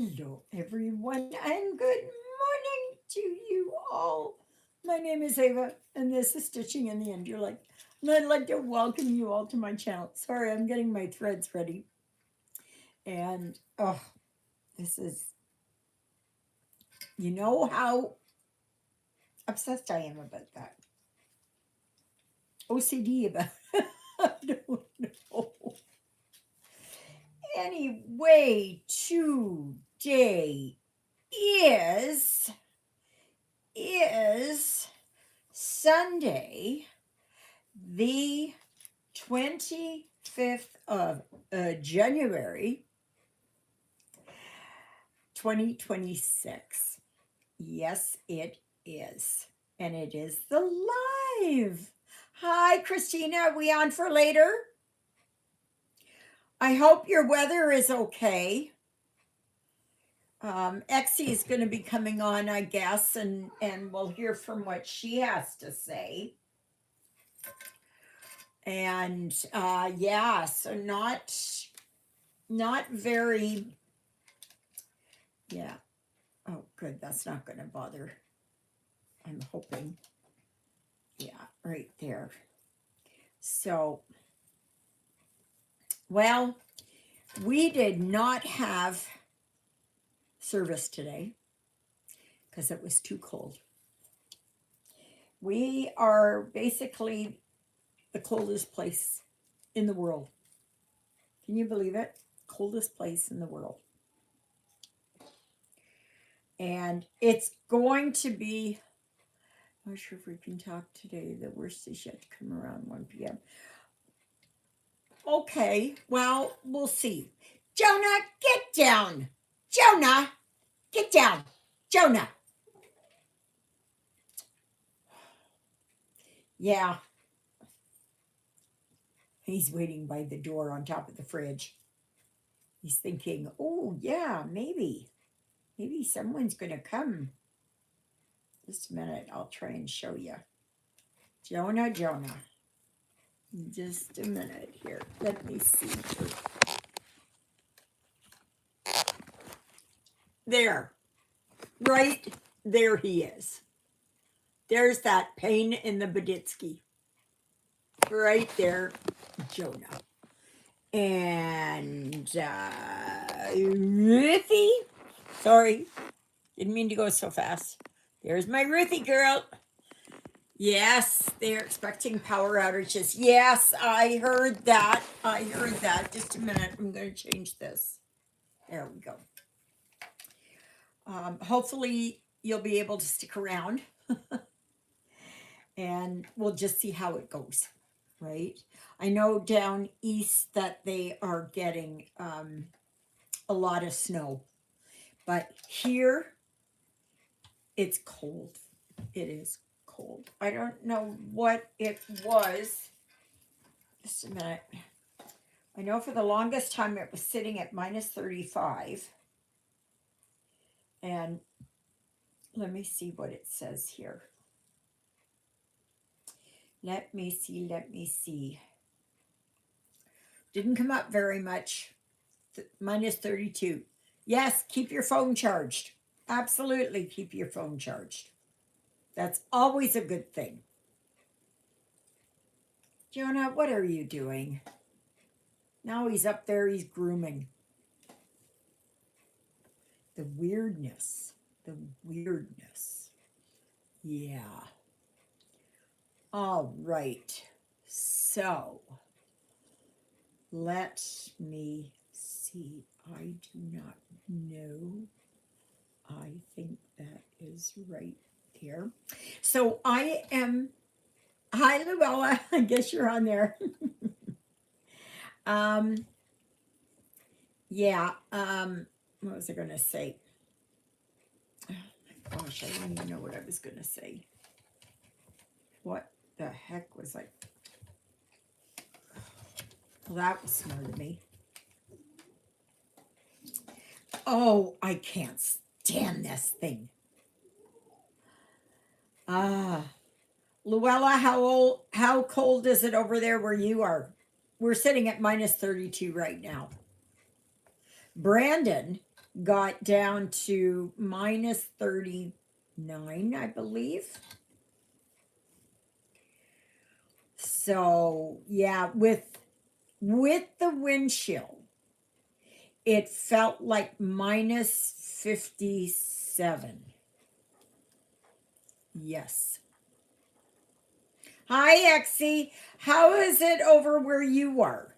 Hello, everyone, and good morning to you all. My name is Ava, and this is Stitching in the Interlake. And I'd like to welcome you all to my channel. Sorry, I'm getting my threads ready. And, this is, you know how obsessed I am about that. OCD about I don't know. Anyway, today is is Sunday, the 25th of January, 2026. Yes, it is. And it is the live. Hi, Christina. Are we on for later? I hope your weather is okay. Exie is going to be coming on, I guess, and we'll hear from what she has to say. And yeah, so not very, yeah. Oh, good. That's not going to bother. I'm hoping. Yeah, right there. So, well, we did not have service today because it was too cold. We are basically the coldest place in the world. Can you believe it? Coldest place in the world. And it's going to be, I'm not sure if we can talk today. The worst is yet to come around 1 p.m. Okay, well, we'll see. Jonah, get down. Jonah, get down. Jonah. Yeah. He's waiting by the door on top of the fridge. He's thinking, oh, yeah, maybe someone's going to come. Just a minute. I'll try and show you. Jonah. Just a minute here. Let me see. There. Right there he is. There's that pain in the Baditsky. Right there, Jonah. And Ruthie. Sorry, didn't mean to go so fast. There's my Ruthie girl. Yes, they're expecting power outages. Yes, I heard that. Just a minute. I'm going to change this. There we go. Hopefully, you'll be able to stick around. And we'll just see how it goes, right? I know down east that they are getting a lot of snow, but here it's cold. It is cold. I don't know what it was. Just a minute. I know for the longest time it was sitting at minus 35. And let me see what it says here. Let me see. Didn't come up very much. Minus 32. Yes, keep your phone charged. Absolutely keep your phone charged. That's always a good thing. Jonah, what are you doing? Now he's up there, he's grooming. The weirdness. Yeah. All right. So, let me see. I do not know. I think that is right there. So I am, hi Luella, I guess you're on there. Yeah, what was I going to say? Oh my gosh, I don't even know what I was going to say. What the heck was I? Well, that was smart of me. Oh, I can't stand this thing. Luella, how cold is it over there where you are? We're sitting at minus 32 right now. Brandon, got down to minus 39, I believe. So yeah, with the wind chill, it felt like minus 57. Yes. Hi, Exie. How is it over where you are?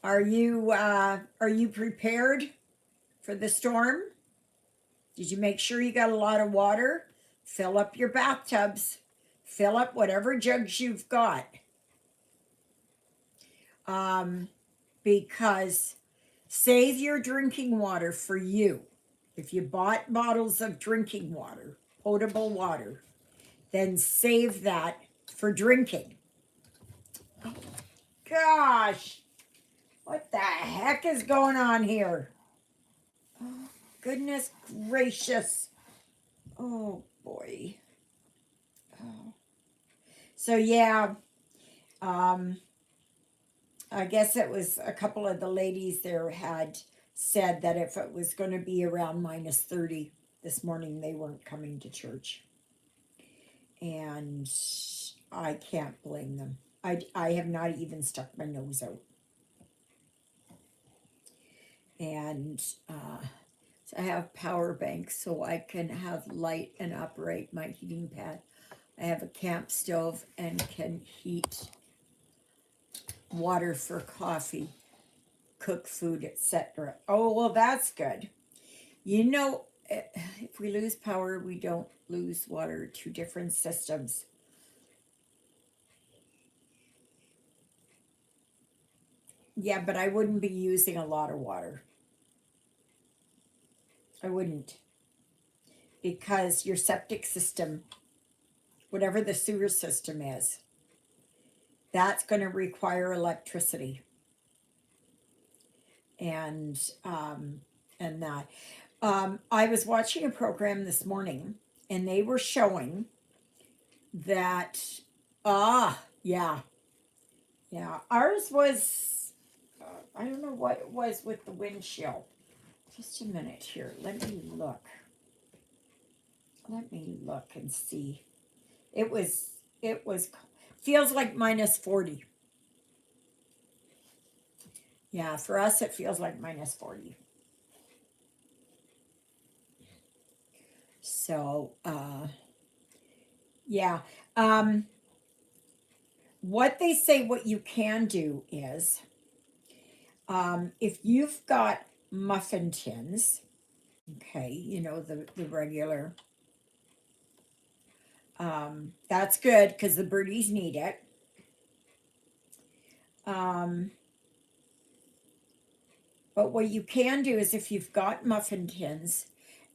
Are you prepared for the storm? Did you make sure you got a lot of water? Fill up your bathtubs. Fill up whatever jugs you've got. Because save your drinking water for you. If you bought bottles of drinking water, potable water, then save that for drinking. Oh, gosh, what the heck is going on here? Oh, goodness gracious. Oh, boy. Oh. So, yeah, I guess it was a couple of the ladies there had said that if it was going to be around minus 30 this morning, they weren't coming to church. And I can't blame them. I have not even stuck my nose out. And so I have power banks so I can have light and operate my heating pad. I have a camp stove and can heat water for coffee, cook food, etc. Oh, well, that's good. You know, if we lose power, we don't lose water. Two different systems. Yeah, but I wouldn't be using a lot of water. I wouldn't. Because your septic system, whatever the sewer system is, that's going to require electricity. And that. I was watching a program this morning, and they were showing that, yeah, ours was, I don't know what it was with the wind chill. Just a minute here. Let me look. Let me look and see. It was, feels like minus 40. Yeah, for us, it feels like minus 40. So, yeah. What they say, what you can do is, if you've got muffin tins, okay, you know, the regular, that's good because the birdies need it. But what you can do is if you've got muffin tins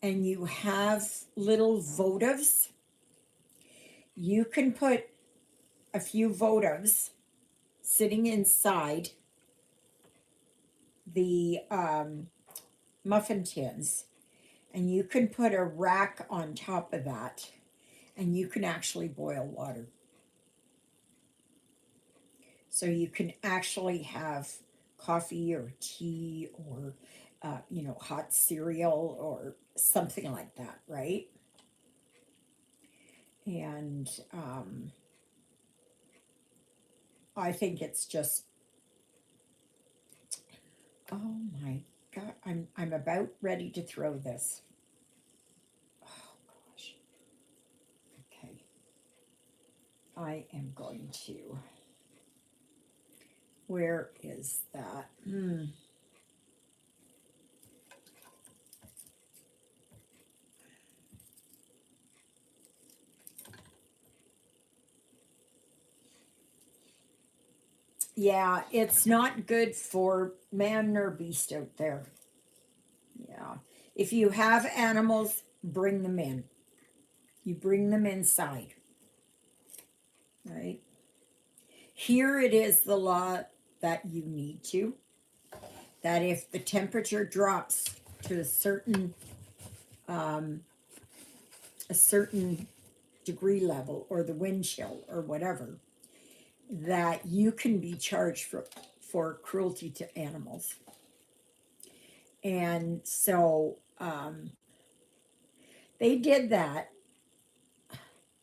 and you have little votives, you can put a few votives sitting inside the muffin tins, and you can put a rack on top of that, and you can actually boil water. So you can actually have coffee or tea or, hot cereal or something like that, right? And I think it's just, oh my God, I'm about ready to throw this. Oh gosh. Okay. I am going to. Where is that? Yeah, it's not good for man nor beast out there. Yeah. If you have animals, bring them in. You bring them inside. Right? Here it is the law that you need to. That if the temperature drops to a certain degree level or the wind chill or whatever, that you can be charged for cruelty to animals. And so they did that.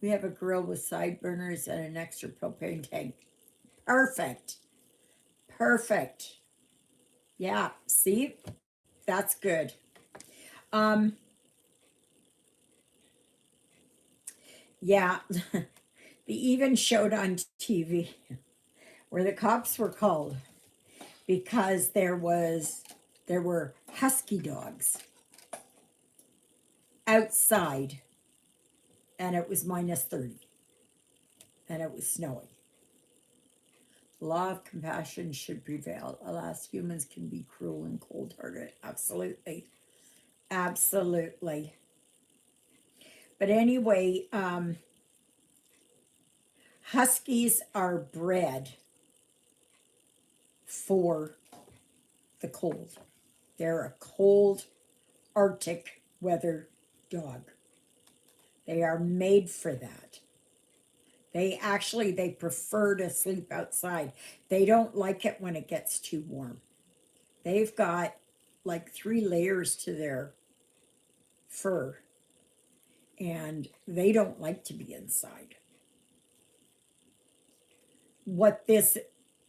We have a grill with side burners and an extra propane tank. Perfect. Perfect. Yeah, see? That's good. Um, yeah, they even showed on TV where the cops were called because there were husky dogs outside and it was minus 30 and it was snowing. The law of compassion should prevail. Alas, humans can be cruel and cold hearted. Absolutely. Absolutely. But anyway, huskies are bred for the cold. They're a cold Arctic weather dog. They are made for that. They prefer to sleep outside. They don't like it when it gets too warm. They've got like 3 layers to their fur and they don't like to be inside. What this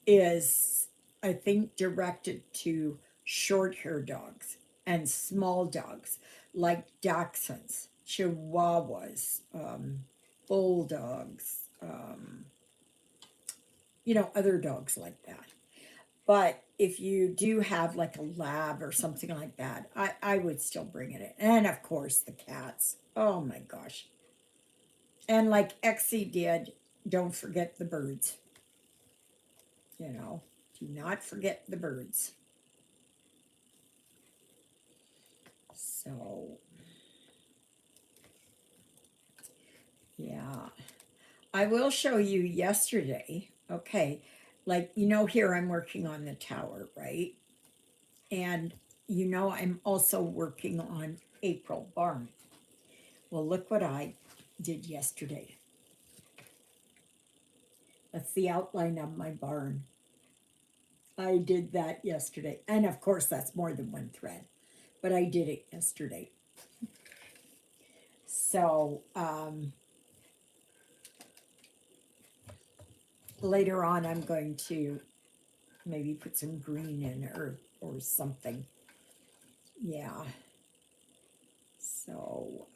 is, I think, directed to short hair dogs and small dogs like dachshunds, chihuahuas, bulldogs, other dogs like that. But if you do have like a lab or something like that, I would still bring it in. And of course, the cats. Oh my gosh. And like Exie did, don't forget the birds. Do not forget the birds. So, yeah. I will show you yesterday. Okay. Like, here I'm working on the tower, right? And I'm also working on April barn. Well, look what I did yesterday. That's the outline of my barn. I did that yesterday. And of course, that's more than one thread, but I did it yesterday. So, later on, I'm going to maybe put some green in or something. Yeah. So,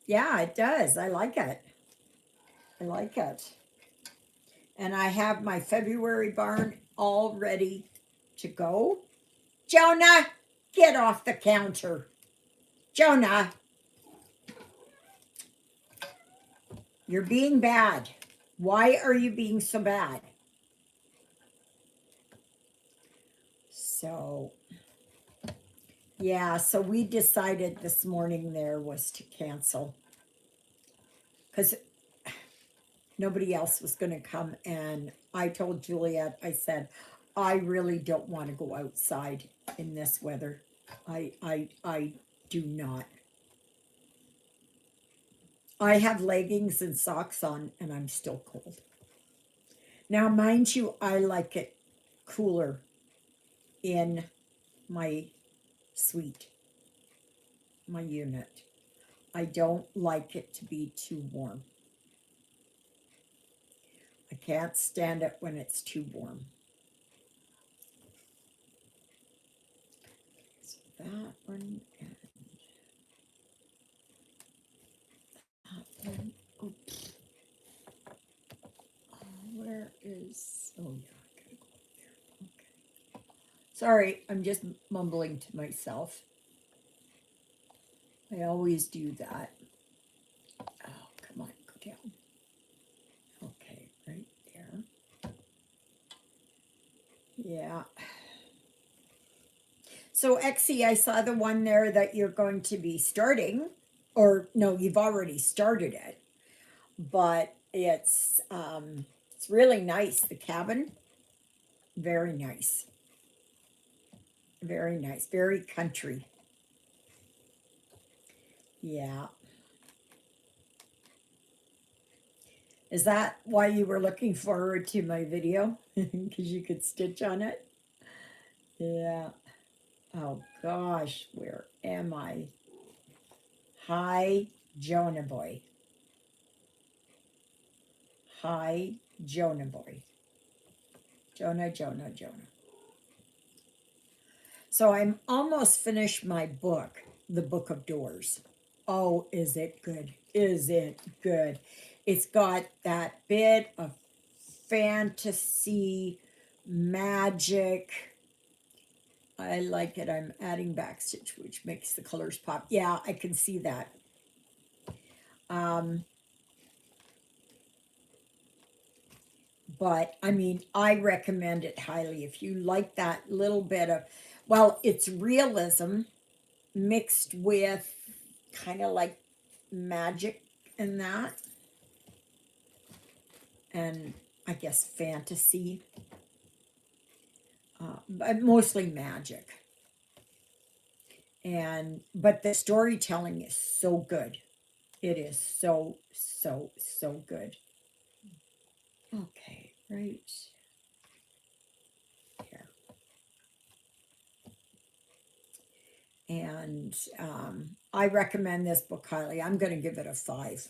yeah, it does. I like it. I like it. And I have my February barn all ready to go. Jonah, get off the counter. Jonah, you're being bad. Why are you being so bad? So, yeah, so we decided this morning there was to cancel because nobody else was going to come. And I told Juliet, I said, I really don't want to go outside in this weather. I do not. I have leggings and socks on and I'm still cold. Now, mind you, I like it cooler in my suite, my unit. I don't like it to be too warm. I can't stand it when it's too warm. So that one and that one. Oops. Where is, oh yeah, I gotta go up there. Okay. Sorry, I'm just mumbling to myself. I always do that. Oh, come on, go down. Okay, right there. Yeah. So, Exie, I saw the one there that you're going to be starting, or no, you've already started it, but it's really nice. The cabin, very nice, very nice, very country. Yeah. Is that why you were looking forward to my video? Because you could stitch on it? Yeah. Oh gosh, where am I? Hi, Jonah boy. Hi, Jonah boy. Jonah, Jonah, Jonah. So I'm almost finished my book, The Book of Doors. Oh, is it good? Is it good? It's got that bit of fantasy, magic. I like it. I'm adding backstitch, which makes the colors pop. Yeah, I can see that. Um, but I mean, I recommend it highly if you like that little bit of, well, it's realism mixed with kind of like magic and that, and I guess fantasy, but mostly magic. And but the storytelling is so good. It is so so so good. Okay, right here. And I recommend this book highly. I'm going to give it a 5.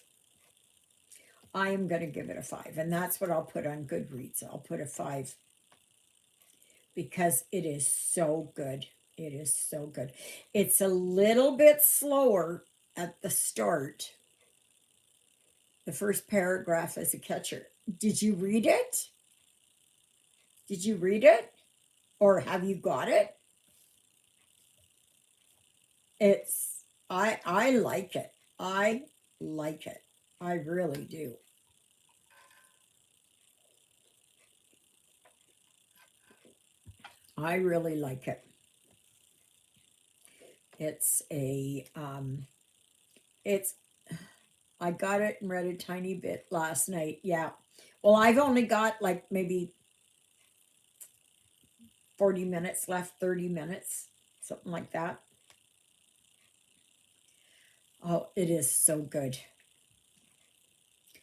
I am going to give it a 5, and that's what I'll put on Goodreads. I'll put a 5 because it is so good. It is so good. It's a little bit slower at the start. The first paragraph is a catcher. Did you read it? Did you read it? Or have you got it? It's I like it. I like it. I really do. I really like it. It's a it's I got it and read a tiny bit last night. Yeah. Well, I've only got like maybe 40 minutes left, 30 minutes, something like that. Oh, it is so good.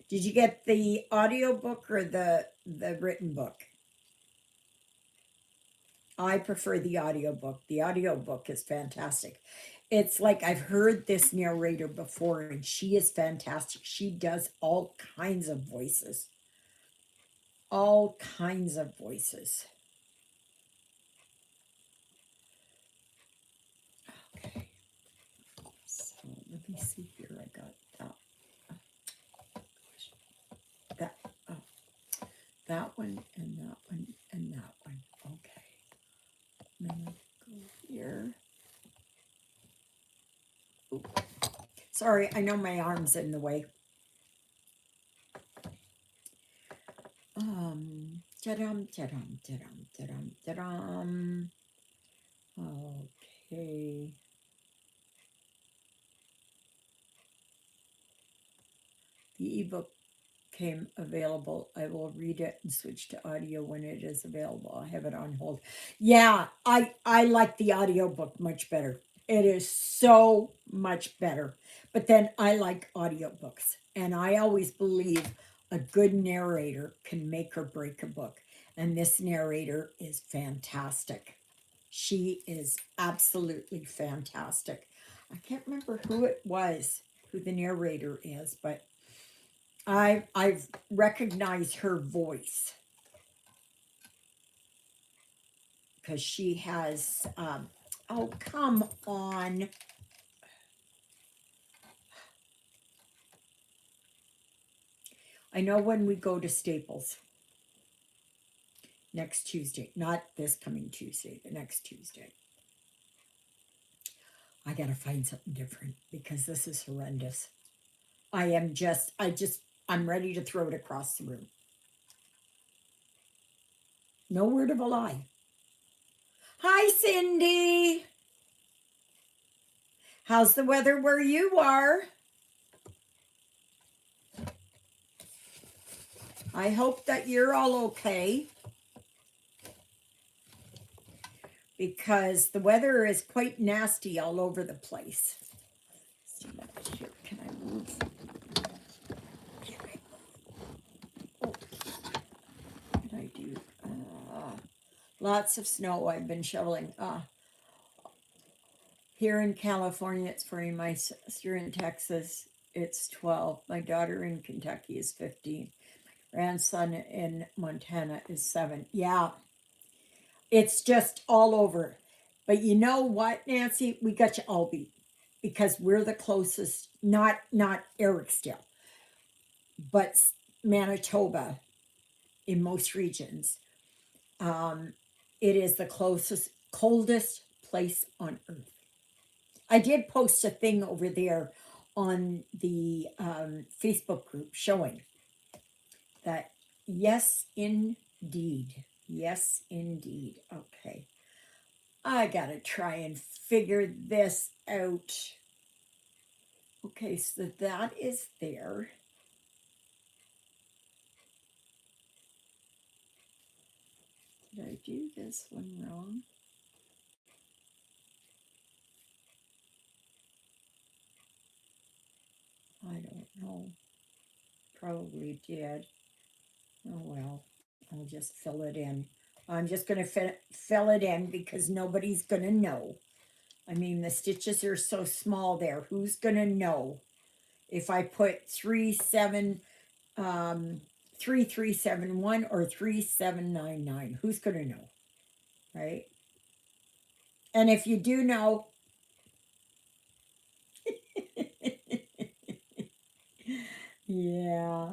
Did you get the audiobook or the written book? I prefer the audiobook. The audiobook is fantastic. It's like I've heard this narrator before and she is fantastic. She does all kinds of voices. All kinds of voices. Okay. So let me see here. I got that. That oh, that one and that one and that one. Okay. I'm gonna go here. Ooh. Sorry, I know my arm's in the way. Ta-dum, ta-dum, ta-dum, ta-dum, ta-dum. Okay. The ebook came available. I will read it and switch to audio when it is available. I have it on hold. Yeah, I like the audiobook much better. It is so much better. But then I like audiobooks, and I always believe a good narrator can make or break a book. And this narrator is fantastic. She is absolutely fantastic. I can't remember who it was, who the narrator is, but I've recognized her voice because she has oh come on. I know when we go to Staples next Tuesday, not this coming Tuesday, the next Tuesday. I gotta find something different because this is horrendous. I'm ready to throw it across the room. No word of a lie. Hi, Cindy. How's the weather where you are? I hope that you're all okay because the weather is quite nasty all over the place. Let's see here. Can I move? Can I move? Lots of snow I've been shoveling. Here in California, it's 40. My sister in Texas, it's 12. My daughter in Kentucky is 15. Grandson in Montana is 7. Yeah, it's just all over. But you know what, Nancy? We got you all beat because we're the closest, not Ericsdale, but Manitoba in most regions. Um, it is the closest, coldest place on earth. I did post a thing over there on the Facebook group showing that, yes, indeed. Yes, indeed. Okay. I gotta try and figure this out. Okay, so that is there. Did I do this one wrong? I don't know. Probably did. Oh well, I'll just fill it in. I'm just going to fill it in because nobody's going to know. I mean, the stitches are so small there. Who's going to know if I put 3371 or 3799? Who's going to know, right? And if you do know, yeah,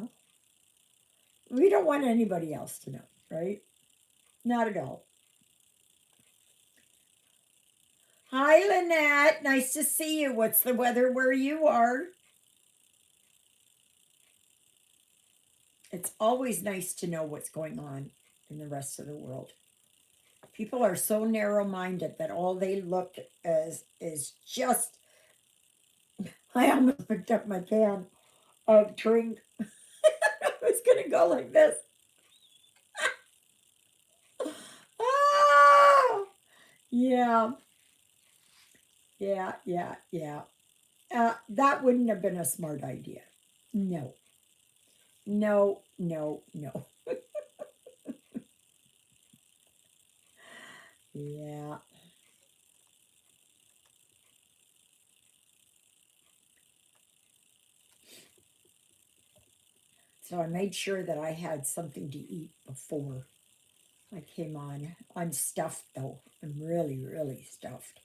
we don't want anybody else to know, right? Not at all. Hi, Lynette. Nice to see you. What's the weather where you are? It's always nice to know what's going on in the rest of the world. People are so narrow-minded that all they look as is just. I almost picked up my can of drink. I was gonna go like this. Ah, yeah, yeah. That wouldn't have been a smart idea. No, no. Yeah. So I made sure that I had something to eat before I came on. I'm stuffed though. I'm really, really stuffed.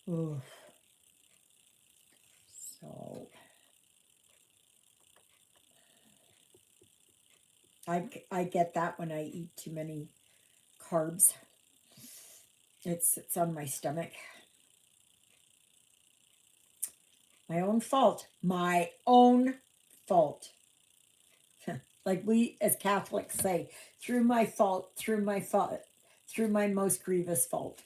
Ooh. So I get that when I eat too many carbs. It's on my stomach. My own fault. My own fault. Like we as Catholics say, through my fault, through my most grievous fault.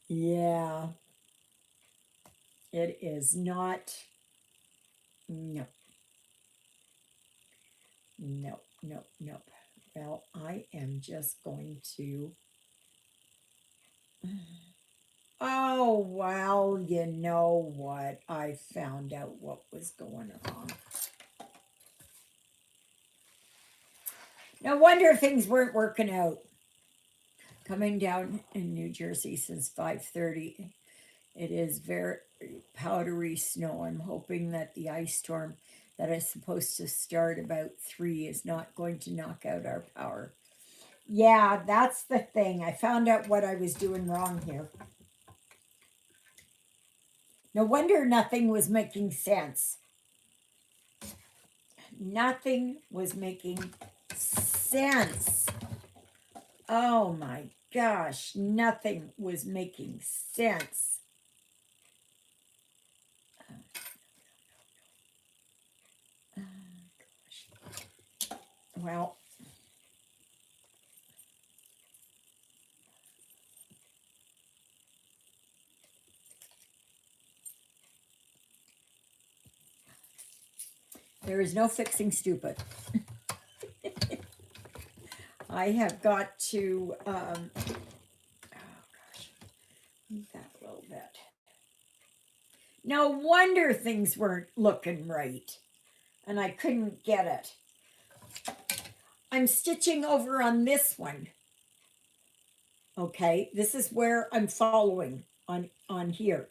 Yeah, it is not. No, no. Well, I am just going to. Oh, well, you know what? I found out what was going on. No wonder things weren't working out. Coming down in New Jersey since 5:30. It is very powdery snow. I'm hoping that the ice storm that is supposed to start about 3 is not going to knock out our power. Yeah, that's the thing. I found out what I was doing wrong here. No wonder nothing was making sense. Nothing was making sense. Oh my gosh, nothing was making sense. Oh, gosh. Well, there is no fixing stupid. I have got to, oh gosh, move that a little bit. No wonder things weren't looking right and I couldn't get it. I'm stitching over on this one. Okay, this is where I'm following on here.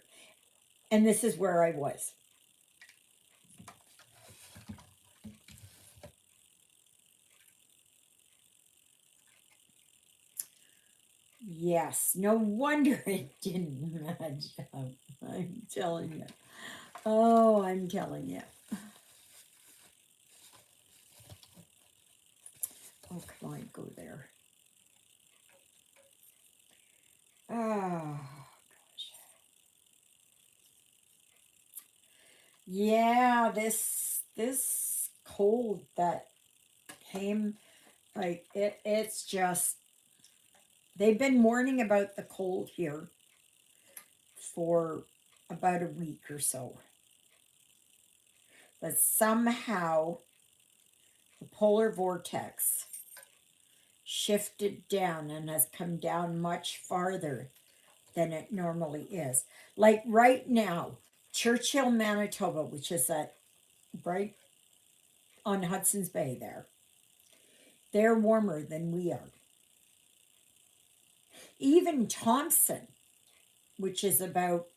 And this is where I was. Yes, no wonder it didn't match up. I'm telling you. Oh, I'm telling you. Oh, come on, go there. Oh, gosh. Yeah, this cold that came, like it's just they've been warning about the cold here for about a week or so. But somehow the polar vortex shifted down and has come down much farther than it normally is. Like right now, Churchill, Manitoba, which is that right on Hudson's Bay there, they're warmer than we are. Even Thompson, which is about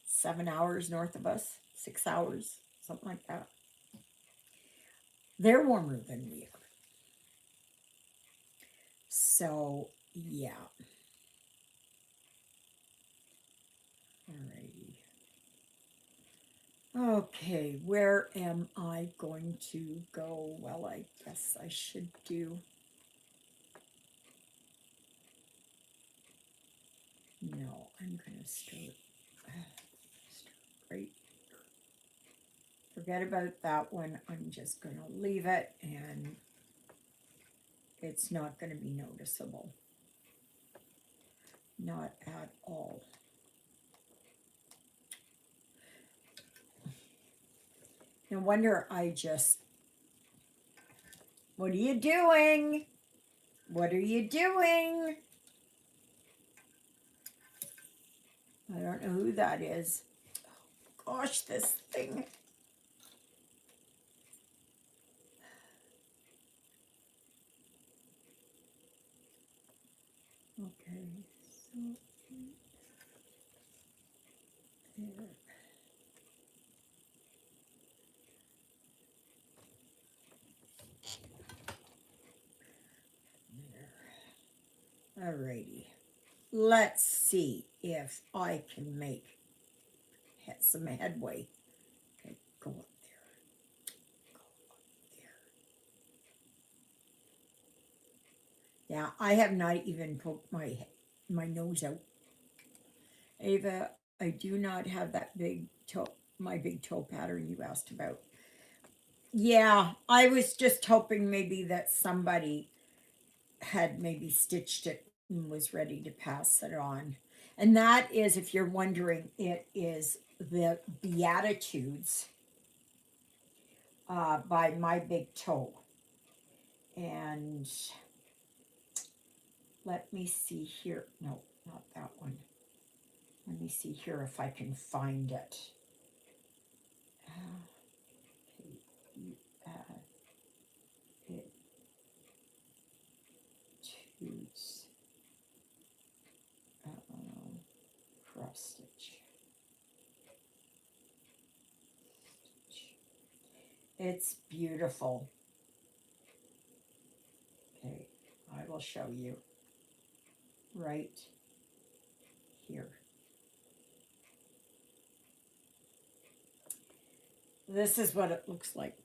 7 hours north of us, 6 hours, something like that, they're warmer than we are. So, yeah. Alrighty. Okay, where am I going to go? Well, I guess I should do. No, I'm going to start right. Forget about that one. I'm just going to leave it, and it's not going to be noticeable. Not at all. No wonder I just. What are you doing? What are you doing? I don't know who that is. Oh, gosh, this thing. Okay, so there. There. Alrighty. Let's see if I can make some headway. Okay, go up there. Go up there. Yeah, I have not even poked my nose out. Ava, I do not have that big toe, my big toe pattern you asked about. Yeah, I was just hoping maybe that somebody had maybe stitched it and was ready to pass it on. And that is, if you're wondering, it is the Beatitudes by My Big Toe. And let me see here. No, not that one. Let me see here if I can find it. Beatitudes. Cross stitch. It's beautiful. Okay, I will show you right here. This is what it looks like.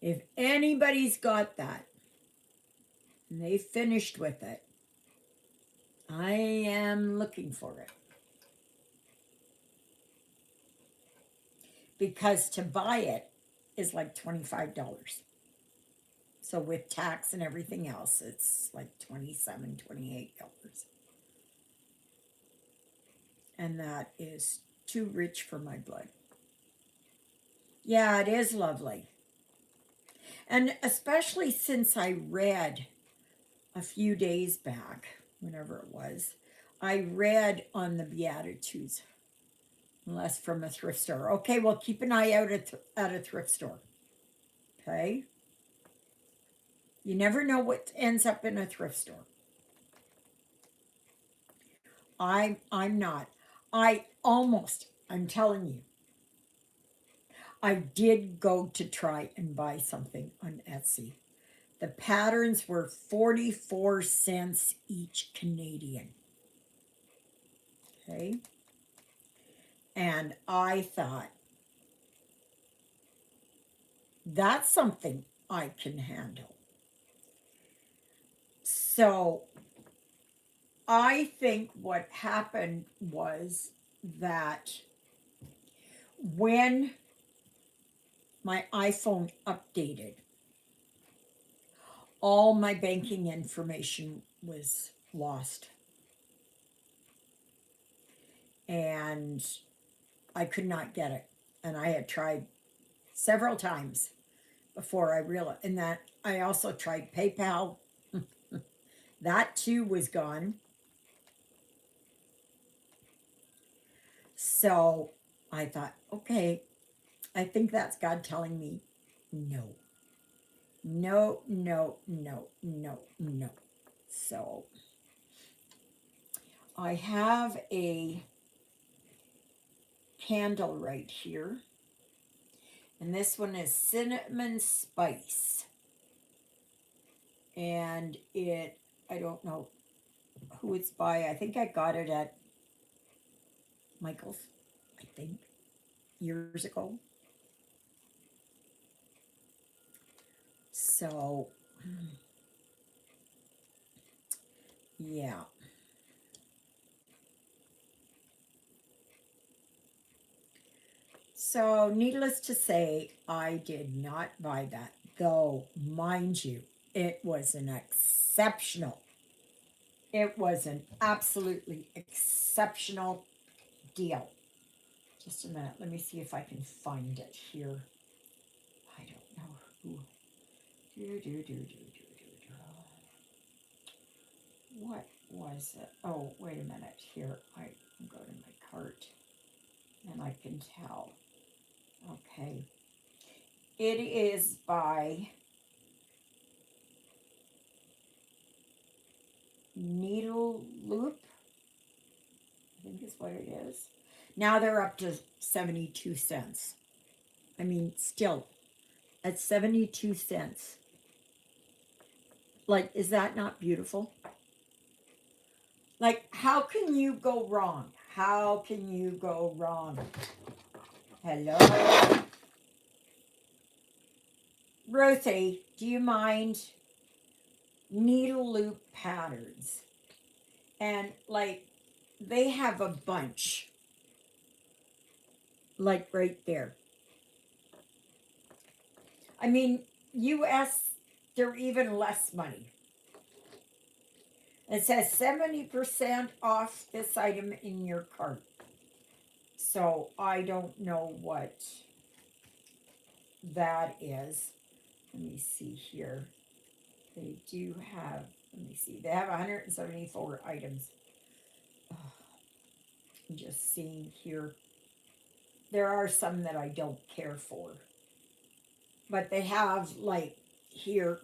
If anybody's got that and they finished with it, I am looking for it. Because to buy it is like $25. So with tax and everything else, it's like $27, $28. And that is too rich for my blood. Yeah, it is lovely. And especially since I read a few days back, whenever it was, I read on the Beatitudes unless from a thrift store. Okay, well, keep an eye out at a thrift store. Okay? You never know what ends up in a thrift store. I'm not. I'm telling you, I did go to try and buy something on Etsy. The patterns were 44 cents each Canadian. Okay? And I thought, that's something I can handle. So I think what happened was that when my iPhone updated, all my banking information was lost. And I could not get it. And I had tried several times before I realized. And that I also tried PayPal. That too was gone. So I thought, okay, I think that's God telling me no. No, no, no, no, no. So I have a candle right here. And this one is cinnamon spice. And I don't know who it's by. I think I got it at Michael's, I think, years ago. So, yeah. So, needless to say, I did not buy that. Though, mind you, it was an absolutely exceptional deal. Just a minute, let me see if I can find it here. I don't know who. What was it? Oh, wait a minute. Here, I can go to my cart and I can tell. Okay. It is by Needle Loop, I think is what it is. Now they're up to 72 cents. I mean, still, at 72 cents. Like, is that not beautiful? Like, how can you go wrong? How can you go wrong? Hello? Ruthie, do you mind? Needle loop patterns. And, like, they have a bunch. Like, right there. I mean, US, they're even less money. It says 70% off this item in your cart. So I don't know what that is. Let me see here. They do have, let me see, they have 174 items. Oh, I'm just seeing here. There are some that I don't care for. But they have, like, here,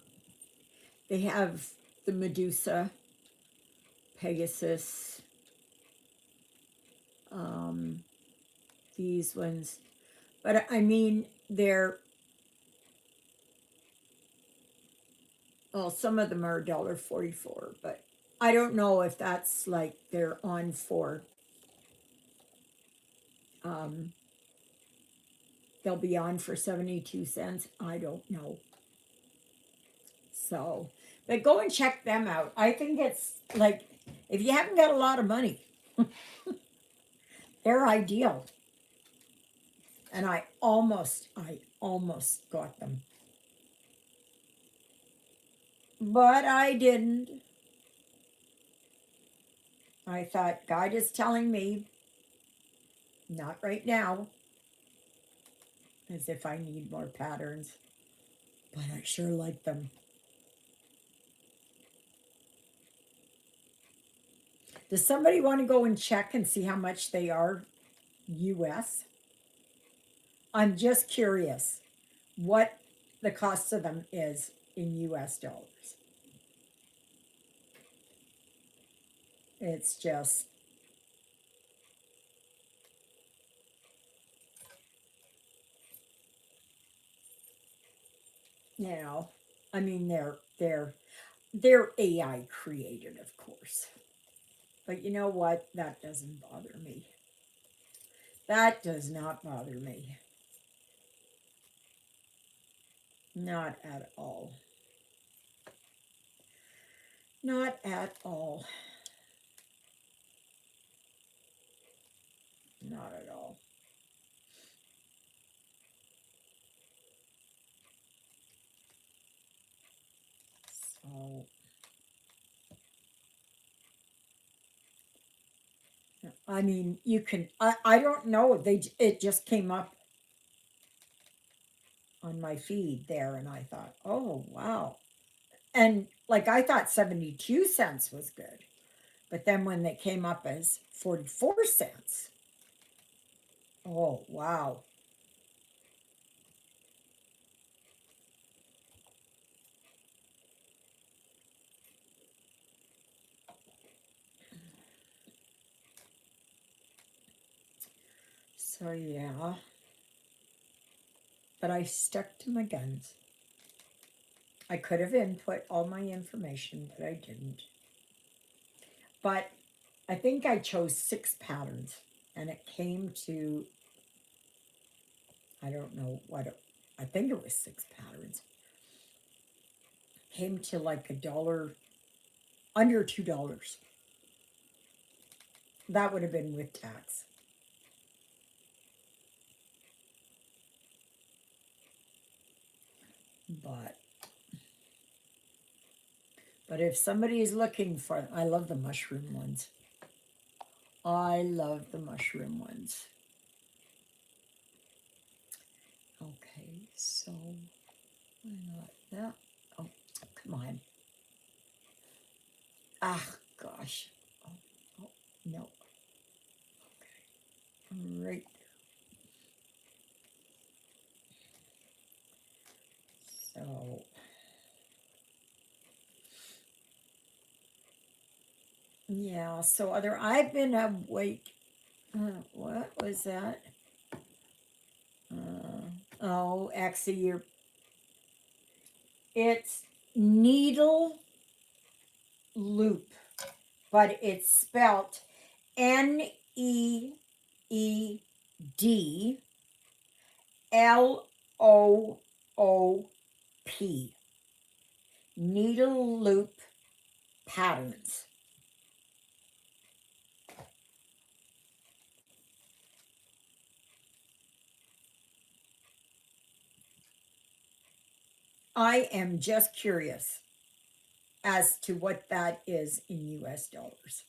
they have the Medusa, Pegasus, these ones. But I mean, they're, well, some of them are $1.44, but I don't know if that's like they're on for, they'll be on for 72 cents. I don't know. So, but go and check them out. I think it's like, if you haven't got a lot of money, they're ideal. And I almost got them. But I didn't. I thought, God is telling me, not right now, as if I need more patterns. But I sure like them. Does somebody want to go and check and see how much they are? US. I'm just curious what the cost of them is in US dollars. It's just, you know, I mean they're AI created, of course. But you know what? That doesn't bother me. That does not bother me. Not at all. Not at all. Not at all. So, I mean, you can, I don't know. It just came up on my feed there, and I thought, oh, wow. And like, I thought 72 cents was good. But then when they came up as 44 cents, oh, wow. So, yeah. But I stuck to my guns. I could have input all my information, but I didn't. But I think I chose 6 patterns, and it came to, I don't know what I think it was 6 patterns. Came to like $1, under $2. That would have been with tax. But if somebody is looking for, I love the mushroom ones. I love the mushroom ones. Okay, so not that. Oh, come on. Ah, gosh. Oh, oh no. Okay, right. So yeah. So other, I've been awake. What was that? Oh, actually, it's needle loop, but it's spelt NEEDLOOP. Needle loop patterns. I am just curious as to what that is in US dollars.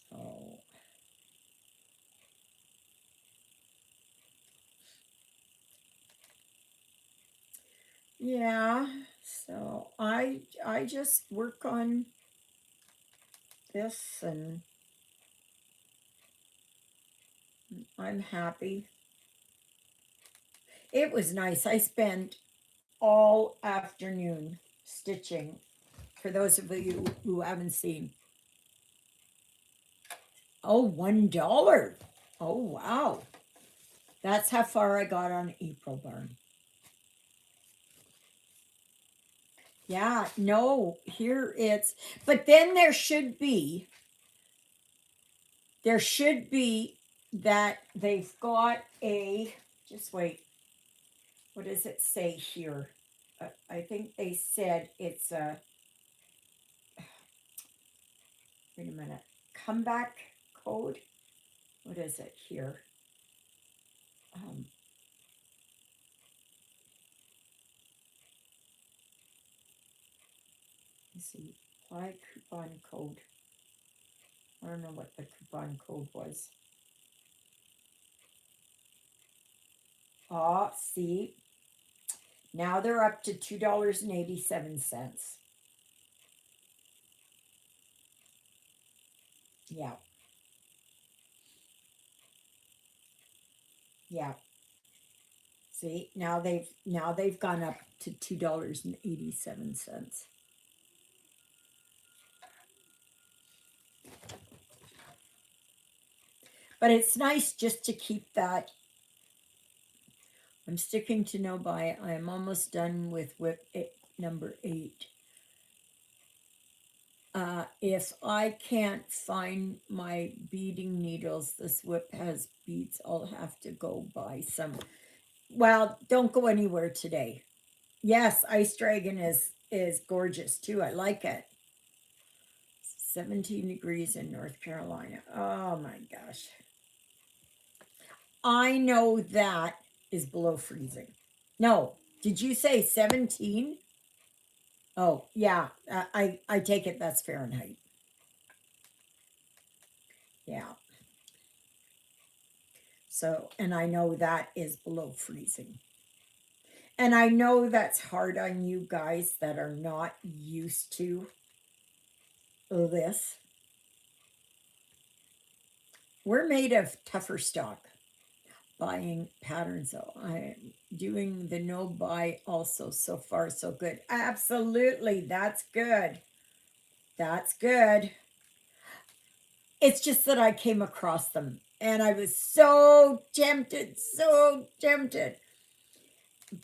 So yeah, so I just work on this, and I'm happy. It was nice. I spent all afternoon stitching. For those of you who haven't seen. Oh, $1. Oh, wow. That's how far I got on April Barn. Yeah, no, here it's, but then there should be that they've got a, just wait, what does it say here? I think they said it's a, wait a minute, comeback code. What is it here? Um, let's see, apply coupon code. I don't know what the coupon code was. Oh, see, now they're up to $2.87. Yeah, yeah. See, now they've gone up to $2.87. But it's nice just to keep that. I'm sticking to no buy. I am almost done with whip number 8. If I can't find my beading needles, this whip has beads. I'll have to go buy some. Well, don't go anywhere today. Yes, Ice Dragon is gorgeous too. I like it. 17 degrees in North Carolina. Oh my gosh. I know that is below freezing. No, did you say 17? Oh, yeah. I take it that's Fahrenheit. Yeah. So, and I know that is below freezing. And I know that's hard on you guys that are not used to this. We're made of tougher stock. Buying patterns, though. I'm doing the no buy also. So far, so good. Absolutely. That's good. That's good. It's just that I came across them and I was so tempted, so tempted.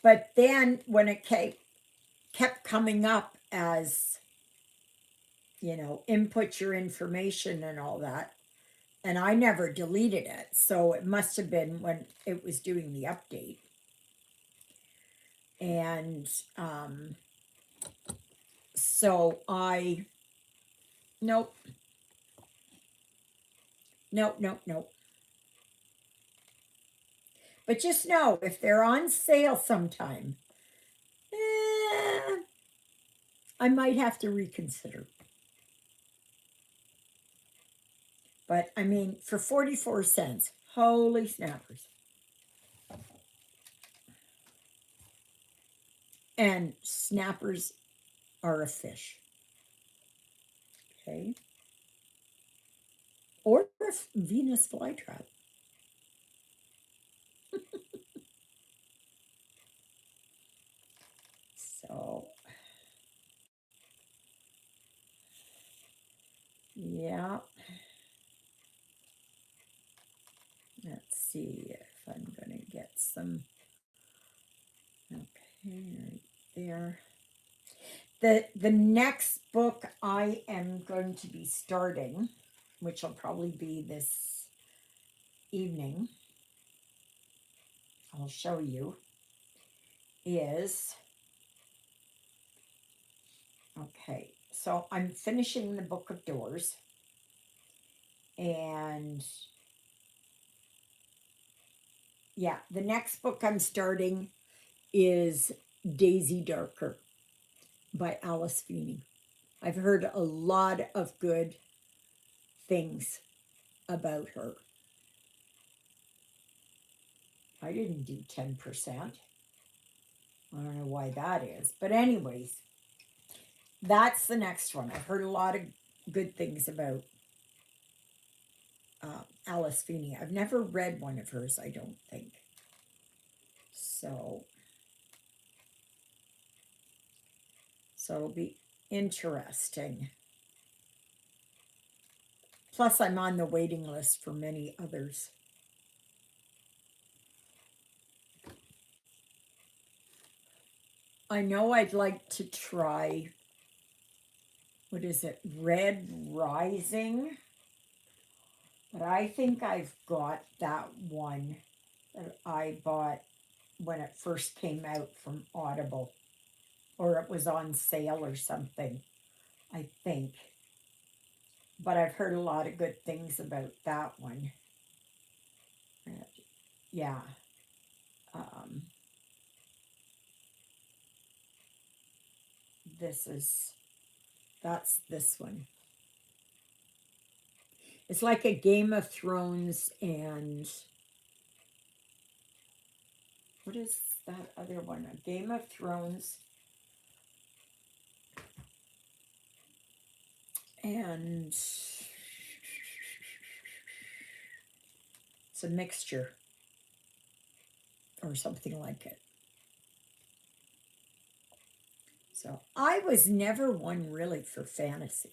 But then when it kept coming up as, input your information and all that, and I never deleted it. So it must have been when it was doing the update. And so nope, nope, nope, nope. But just know if they're on sale sometime, eh, I might have to reconsider. But I mean, for 44 cents, holy snappers. And snappers are a fish. Okay. Or a Venus flytrap. So, yeah. Let's see if I'm going to get some. Okay, right there. The next book I am going to be starting, which will probably be this evening, I'll show you, is okay. So I'm finishing the Book of Doors, and yeah, the next book I'm starting is Daisy Darker by Alice Feeney. I've heard a lot of good things about her. I didn't do 10%. I don't know why that is. But, anyways, that's the next one. I've heard a lot of good things about Alice Feeney. I've never read one of hers, I don't think. So it'll be interesting. Plus, I'm on the waiting list for many others. I know I'd like to try, what is it, Red Rising? But I think I've got that one that I bought when it first came out from Audible, or it was on sale or something, I think. But I've heard a lot of good things about that one. Yeah. Um, that's this one. It's like a Game of Thrones and what is that other one? A Game of Thrones. And it's a mixture or something like it. So I was never one really for fantasy.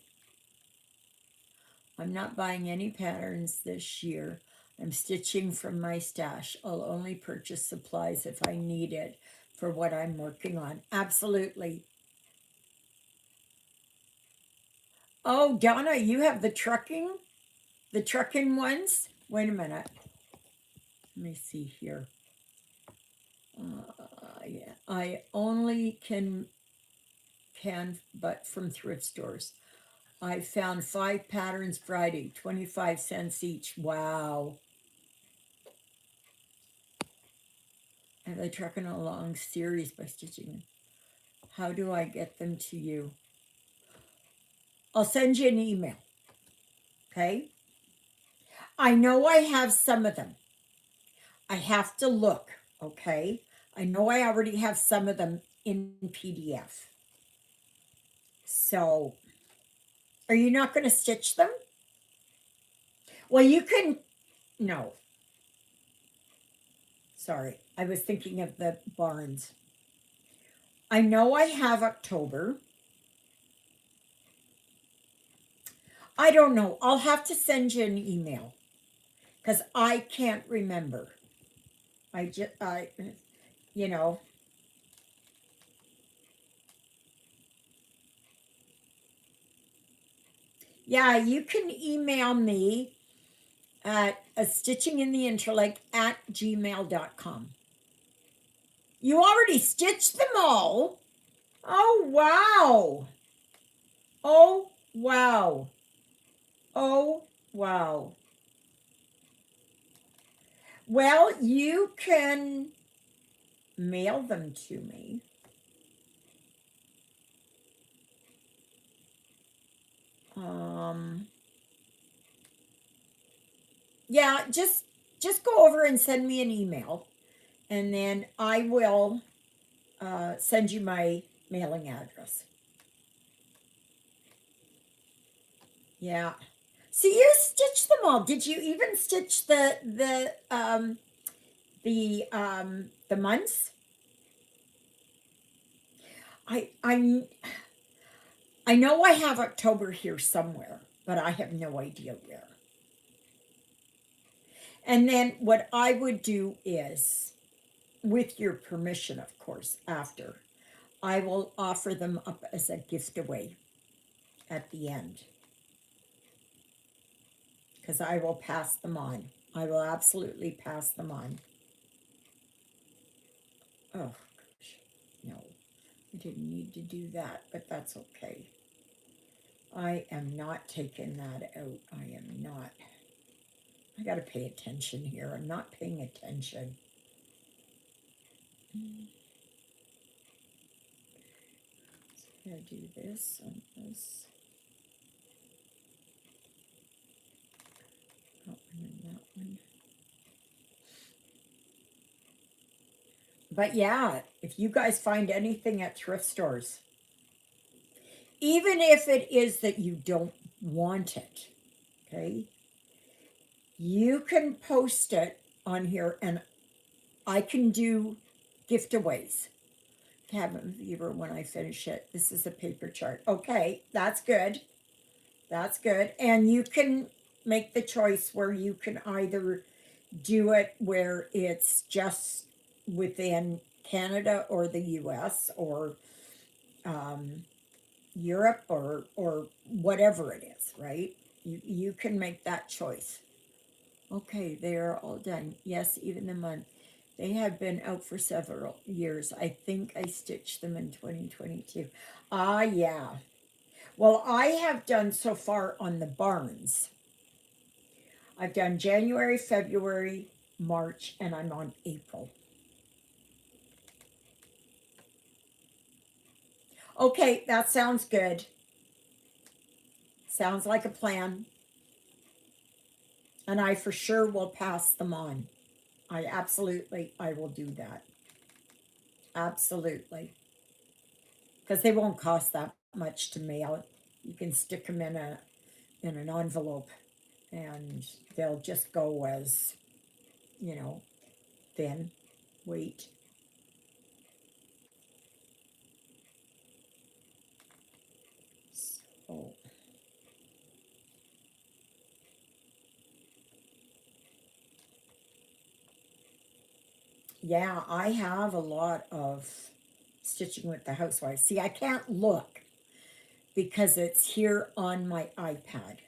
I'm not buying any patterns this year. I'm stitching from my stash. I'll only purchase supplies if I need it for what I'm working on. Absolutely. Oh, Donna, you have the trucking ones? Wait a minute. Let me see here. Yeah, I only can but from thrift stores. I found 5 patterns Friday, 25 cents each. Wow. And they trucking along series by stitching. How do I get them to you? I'll send you an email. Okay? I know I have some of them. I have to look. Okay? I know I already have some of them in PDF. So, are you not going to stitch them? Well, you can. No. Sorry. I was thinking of the barns. I know I have October. I don't know. I'll have to send you an email because I can't remember. You know. Yeah, you can email me at stitchingintheinterlake@gmail.com. You already stitched them all. Oh, wow. Oh, wow. Oh, wow. Well, you can mail them to me. Yeah, just go over and send me an email, and then I will send you my mailing address. Yeah. So you stitched them all. Did you even stitch the months? I know I have October here somewhere, but I have no idea where. And then what I would do is, with your permission, of course, after, I will offer them up as a gift away at the end. Because I will pass them on. I will absolutely pass them on. Oh, gosh. No, I didn't need to do that, but that's okay. I am not taking that out. I am not. I got to pay attention here. I'm not paying attention. So I'm going to do this and this. That one and that one. But yeah, if you guys find anything at thrift stores, even if it is that you don't want it, okay, you can post it on here and I can do giveaways. Cabin fever when I finish it. This is a paper chart. Okay, that's good. That's good. And you can make the choice where you can either do it where it's just within Canada or the US or Europe or whatever it is, right? You can make that choice. Okay, they are all done. Yes, even the month. They have been out for several years. I think I stitched them in 2022. Ah, yeah. Well, I have done so far on the barns. I've done January, February, March, and I'm on April. Okay, that sounds good. Sounds like a plan. And I for sure will pass them on. I will do that. Absolutely. Because they won't cost that much to mail. You can stick them in an envelope and they'll just go as, you know, thin, weight. So, yeah, I have a lot of stitching with the housewives. See, I can't look because it's here on my iPad.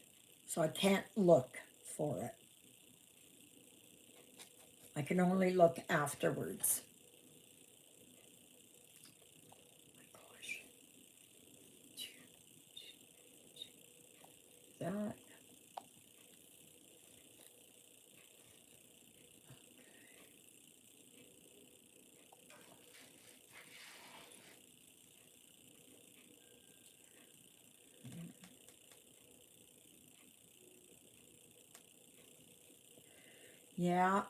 So I can't look for it. I can only look afterwards. Gosh. That. Yeah,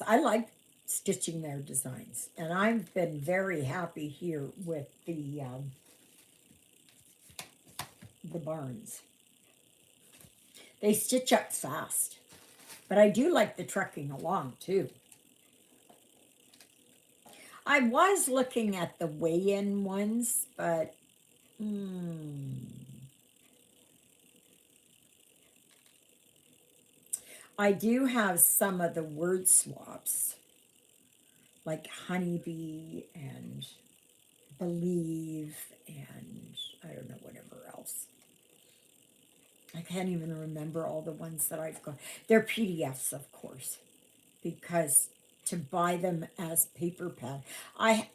I like stitching their designs, and I've been very happy here with the barns. They stitch up fast, but I do like the trucking along too. I was looking at the weigh-in ones, but I do have some of the word swaps, like honeybee and believe, and I don't know, whatever else. I can't even remember all the ones that I've got. They're PDFs, of course, because to buy them as paper pad, I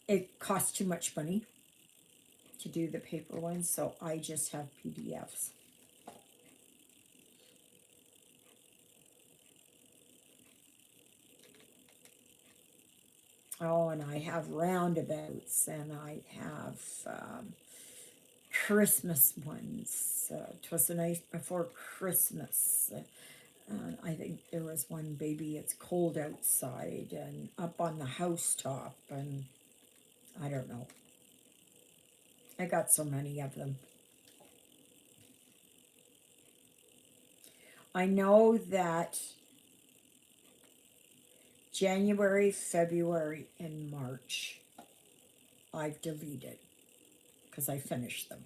it costs too much money to do the paper ones, so I just have PDFs. Oh, and I have roundabouts, and I have Christmas ones. It was the night before Christmas. I think there was one, baby, it's cold outside, and up on the housetop, and I don't know. I got so many of them. I know that January, February, and March I've deleted because I finished them.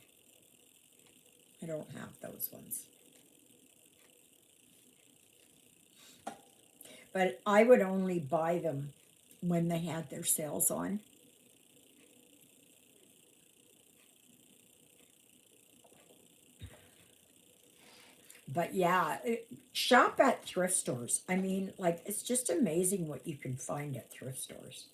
I don't have those ones. But I would only buy them when they had their sales on. But yeah, shop at thrift stores. I mean, like, it's just amazing what you can find at thrift stores.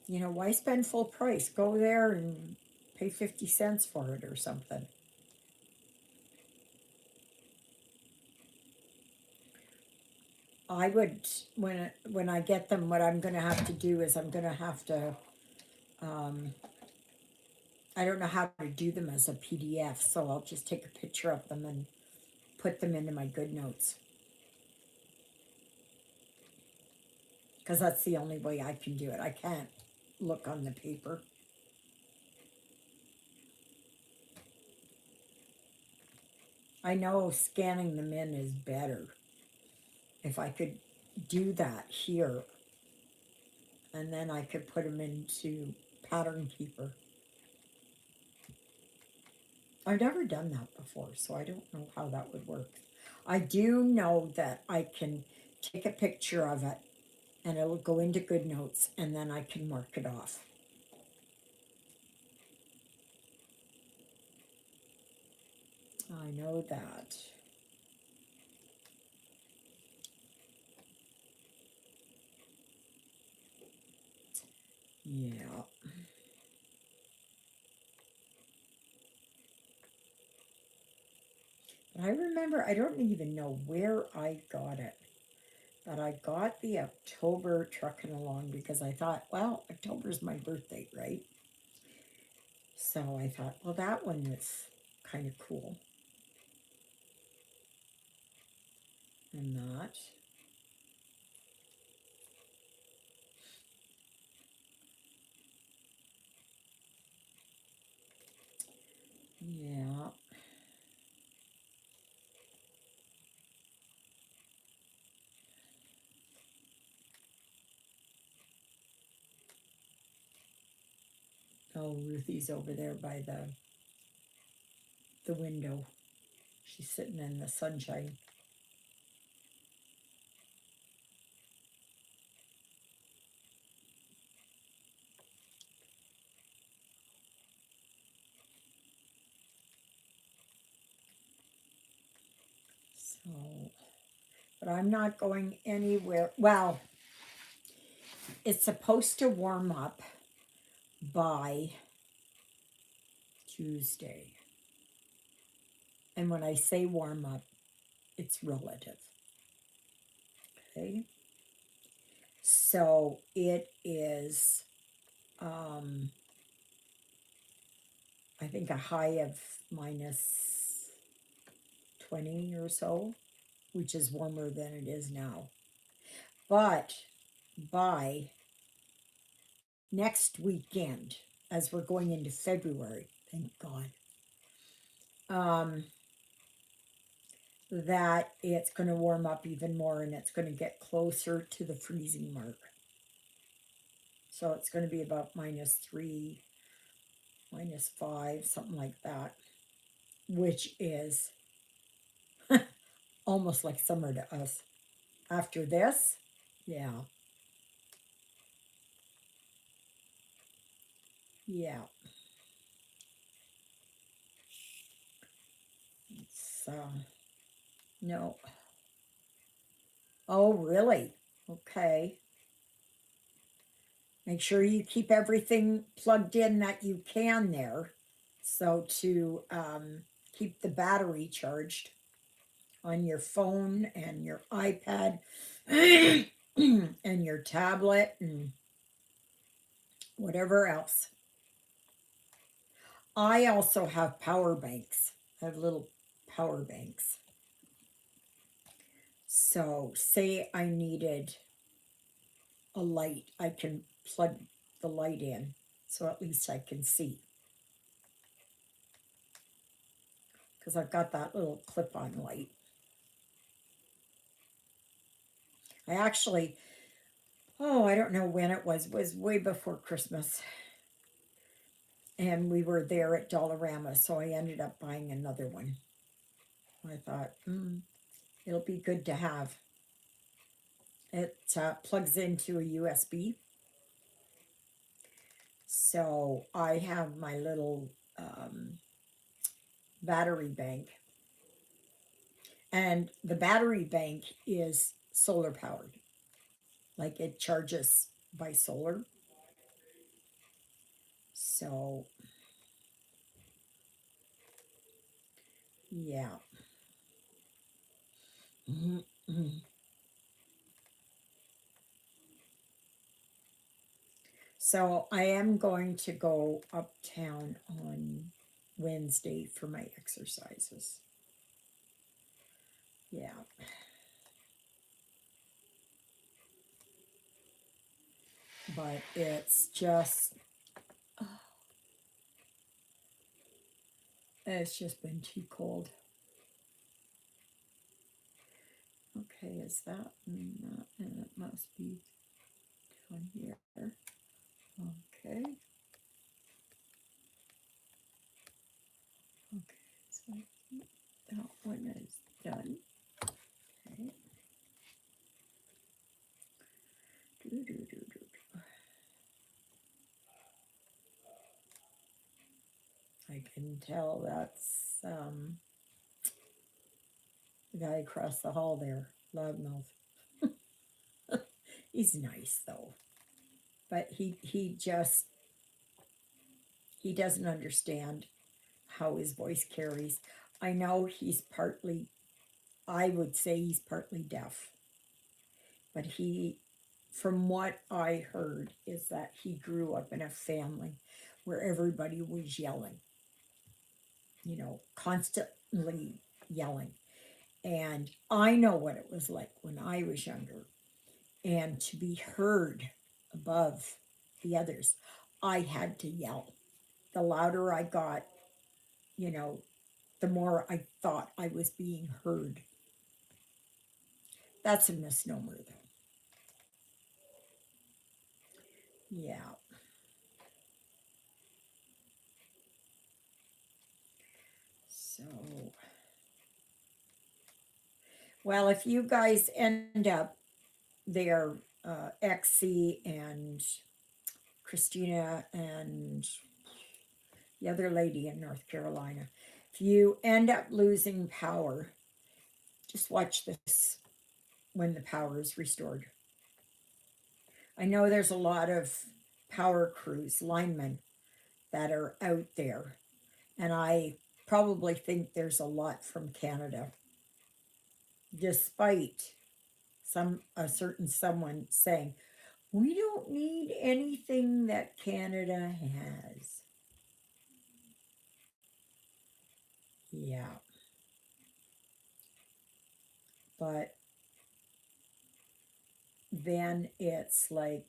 You know, why spend full price? Go there and pay 50 cents for it or something. I would, when I get them, what I'm going to have to do is I'm going to have to, um, I don't know how to do them as a PDF, so I'll just take a picture of them and put them into my good notes. Because that's the only way I can do it. I can't look on the paper. I know scanning them in is better. If I could do that here, and then I could put them into Pattern Keeper. I've never done that before, so I don't know how that would work. I do know that I can take a picture of it and it'll go into Good Notes, and then I can mark it off. I know that. Yeah. But I remember, I don't even know where I got it, but I got the October trucking along because I thought, well, October's my birthday, right? So I thought, well, that one is kind of cool. and that. Yeah. Oh, Ruthie's over there by the window. She's sitting in the sunshine. So, but I'm not going anywhere. Well, it's supposed to warm up by Tuesday. And when I say warm up, it's relative. Okay. So it is, I think, a high of minus 20 or so, which is warmer than it is now. But by next weekend, as we're going into February, thank God, that it's going to warm up even more and it's going to get closer to the freezing mark. So it's going to be about -3, -5, something like that, which is almost like summer to us. After this, yeah, yeah. It's, no. Oh, really? Okay. Make sure you keep everything plugged in that you can there. So to keep the battery charged on your phone and your iPad and your tablet and whatever else. I also have power banks. I have little power banks. So, say I needed a light, I can plug the light in so at least I can see. Because I've got that little clip on light. I actually, oh, I don't know when it was way before Christmas. And we were there at Dollarama, so I ended up buying another one. I thought, it'll be good to have. It plugs into a USB. So I have my little battery bank. And the battery bank is solar powered. Like it charges by solar. So, yeah. So I am going to go uptown on Wednesday for my exercises. Yeah. But it's just been too cold. Okay, is that? And it must be down here. Okay. Okay, so that one is done. Okay. Do, do, do, do. I can tell that's the guy across the hall there, loudmouth. He's nice though, but he doesn't understand how his voice carries. I know I would say he's partly deaf, but from what I heard, is that he grew up in a family where everybody was yelling, constantly yelling. And I know what it was like when I was younger. And to be heard above the others, I had to yell. The louder I got, you know, the more I thought I was being heard. That's a misnomer, though. Yeah. So, well, if you guys end up there, XC and Christina and the other lady in North Carolina, if you end up losing power, just watch this when the power is restored. I know there's a lot of power crews, linemen that are out there, and I probably think there's a lot from Canada, despite some a certain someone saying we don't need anything that Canada has. Yeah, but then it's like,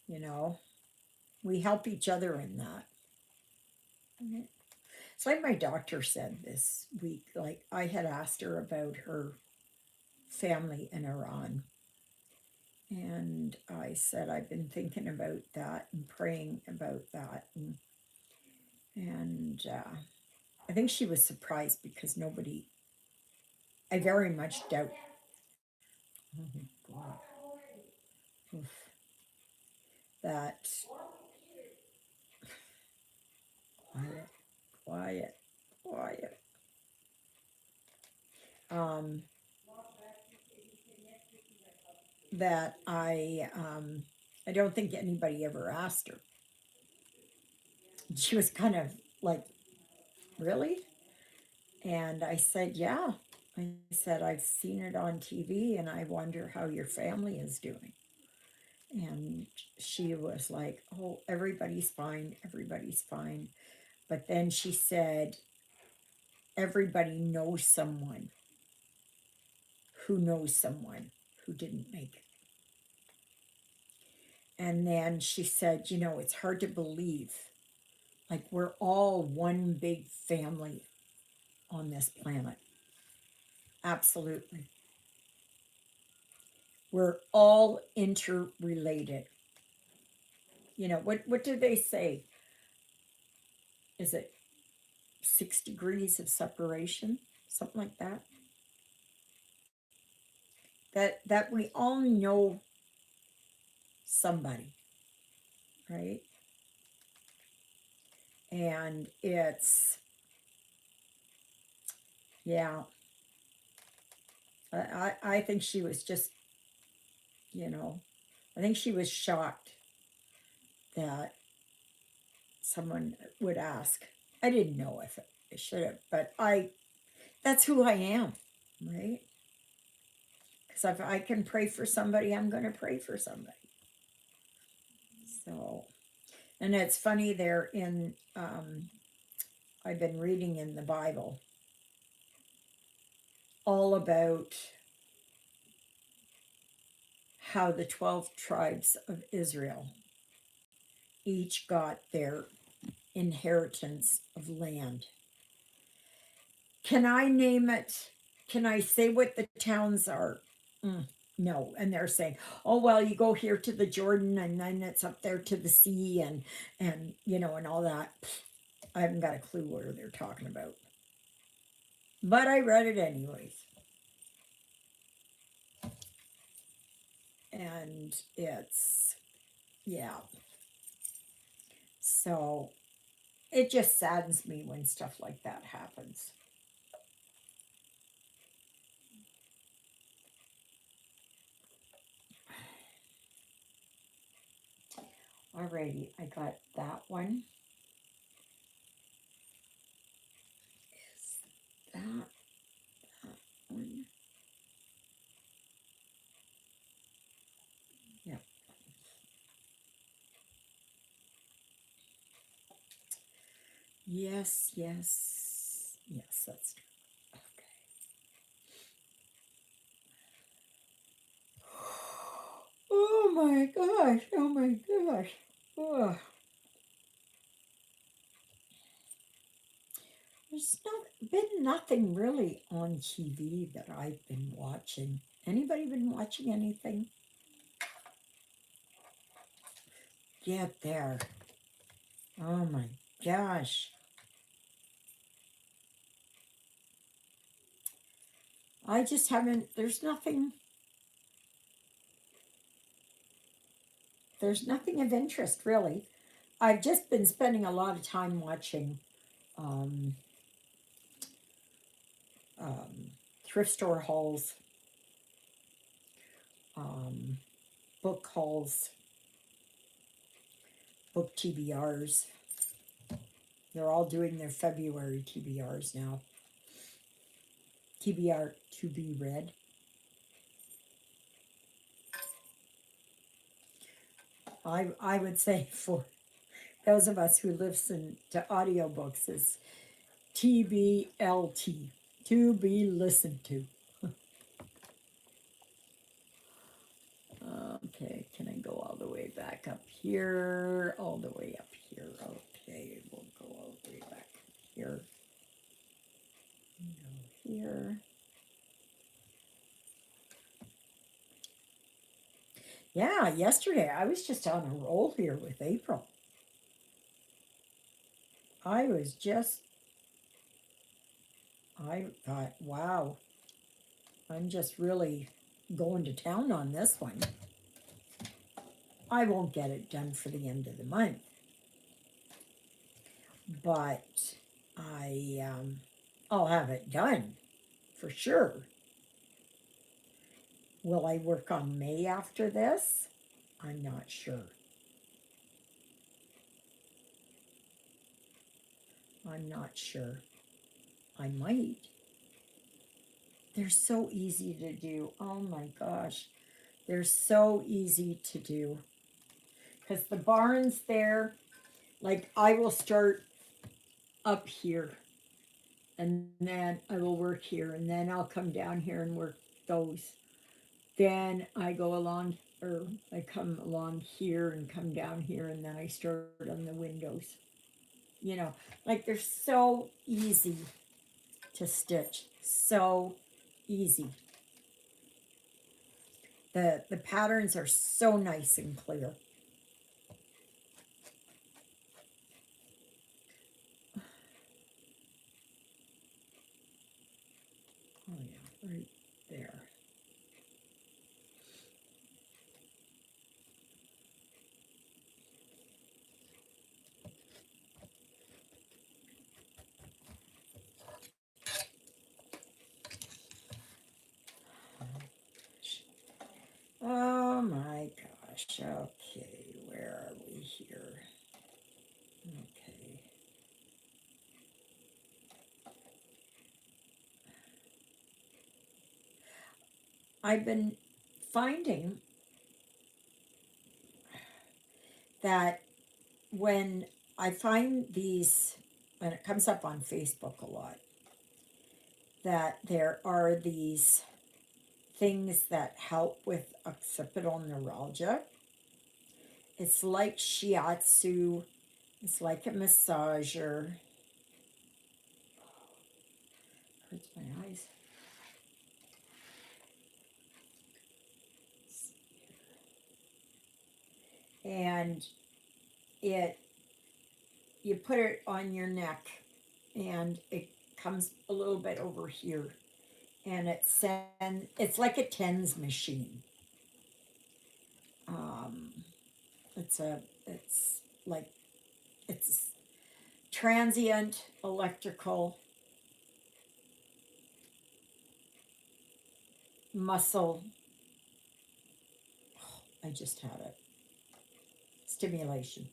you know, we help each other in that. Mhm. It's like my doctor said this week. Like, I had asked her about her family in Iran. And I said, I've been thinking about that and praying about that. And I think she was surprised because nobody, I very much doubt, oh God, oof, that, quiet, quiet, quiet. Um, that I don't think anybody ever asked her. She was kind of like, really? And I said, yeah. I said, I've seen it on TV and I wonder how your family is doing. And she was like, oh, everybody's fine, everybody's fine. But then she said, everybody knows someone who knows someone who didn't make it. And then she said, you know, it's hard to believe. Like, we're all one big family on this planet. Absolutely. We're all interrelated. You know, what do they say? Is it 6 degrees of separation? Something like that. That we all know somebody, right? And it's, yeah, I think she was just, you know, I think she was shocked that someone would ask. I didn't know if I should have, but that's who I am, right? Because if I can pray for somebody, I'm going to pray for somebody. So, and it's funny there I've been reading in the Bible all about how the 12 tribes of Israel each got their inheritance of land. Can I name it? Can I say what the towns are? No. And they're saying, oh, well, you go here to the Jordan and then it's up there to the sea and you know, and all that. I haven't got a clue what they're talking about. But I read it anyways. And it's, yeah. So it just saddens me when stuff like that happens. Alrighty, I got that one. Is that one? Yeah. Yes, yes, yes, that's true. my gosh, oh my gosh. Oh. There's been nothing really on TV that I've been watching. Anybody been watching anything? Get there. Oh my gosh. I just haven't, there's nothing of interest really. I've just been spending a lot of time watching um, um, thrift store hauls, um, book hauls, book TBRs. They're all doing their February TBRs now. TBR to be read. I would say for those of us who listen to audiobooks is TBLT, to be listened to. Okay, can I go all the way back up here? All the way up here. Okay, we'll go all the way back here. Go here. Yeah, yesterday I was just on a roll here with April. I was just, I thought, wow, I'm just really going to town on this one. I won't get it done for the end of the month, but I'll have it done for sure. Will I work on May after this? I'm not sure. I'm not sure. I might. They're so easy to do. Oh my gosh. They're so easy to do. Because the barns there, like I will start up here and then I will work here and then I'll come down here and work those. Then I go along, or I come along here and come down here and then I start on the windows. You know, like they're so easy to stitch. So easy. The patterns are so nice and clear. Oh yeah, right there. Oh my gosh. Okay, where are we here? Okay. I've been finding that when I find these, and it comes up on Facebook a lot, that there are these things that help with occipital neuralgia. It's like shiatsu, it's like a massager. Hurts my eyes. And it, you put it on your neck and it comes a little bit over here and it's like a TENS machine. Um, it's like, it's transient electrical muscle. I just had it. Stimulation.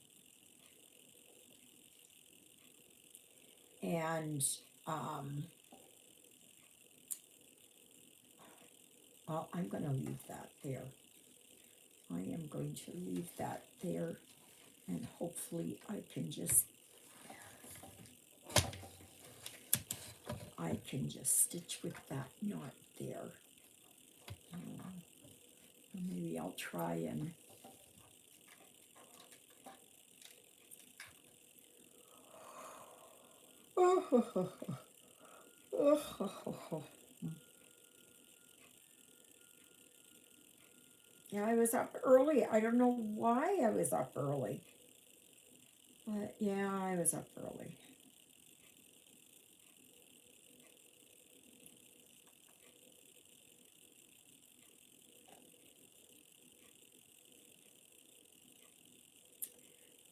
And, well, I'm going to leave that there. I am going to leave that there, and hopefully I can just stitch with that knot there. Maybe I'll try and Yeah, I was up early. I don't know why I was up early. But yeah, I was up early.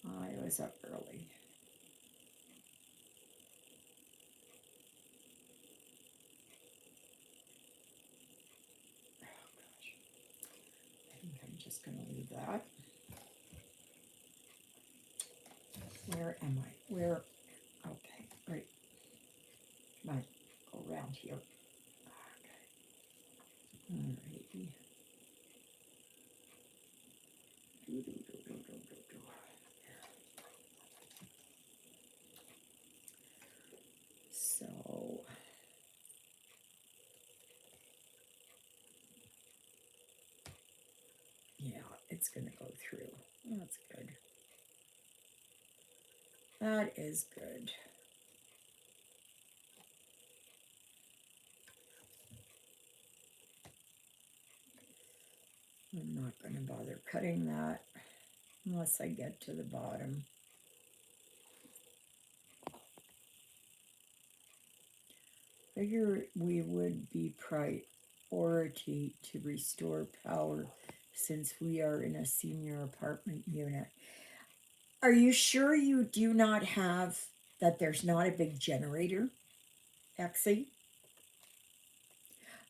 I was up early. Oh gosh. I think I'm just gonna leave that. Where am I? Where? Okay, right. Come on, go around here. Okay. Alrighty. Do, do, do, do, do, do, do. So, yeah, it's gonna go through. That's good. That is good. I'm not gonna bother cutting that unless I get to the bottom. Figure we would be priority to restore power since we are in a senior apartment unit. Are you sure you do not have that there's not a big generator, Exie?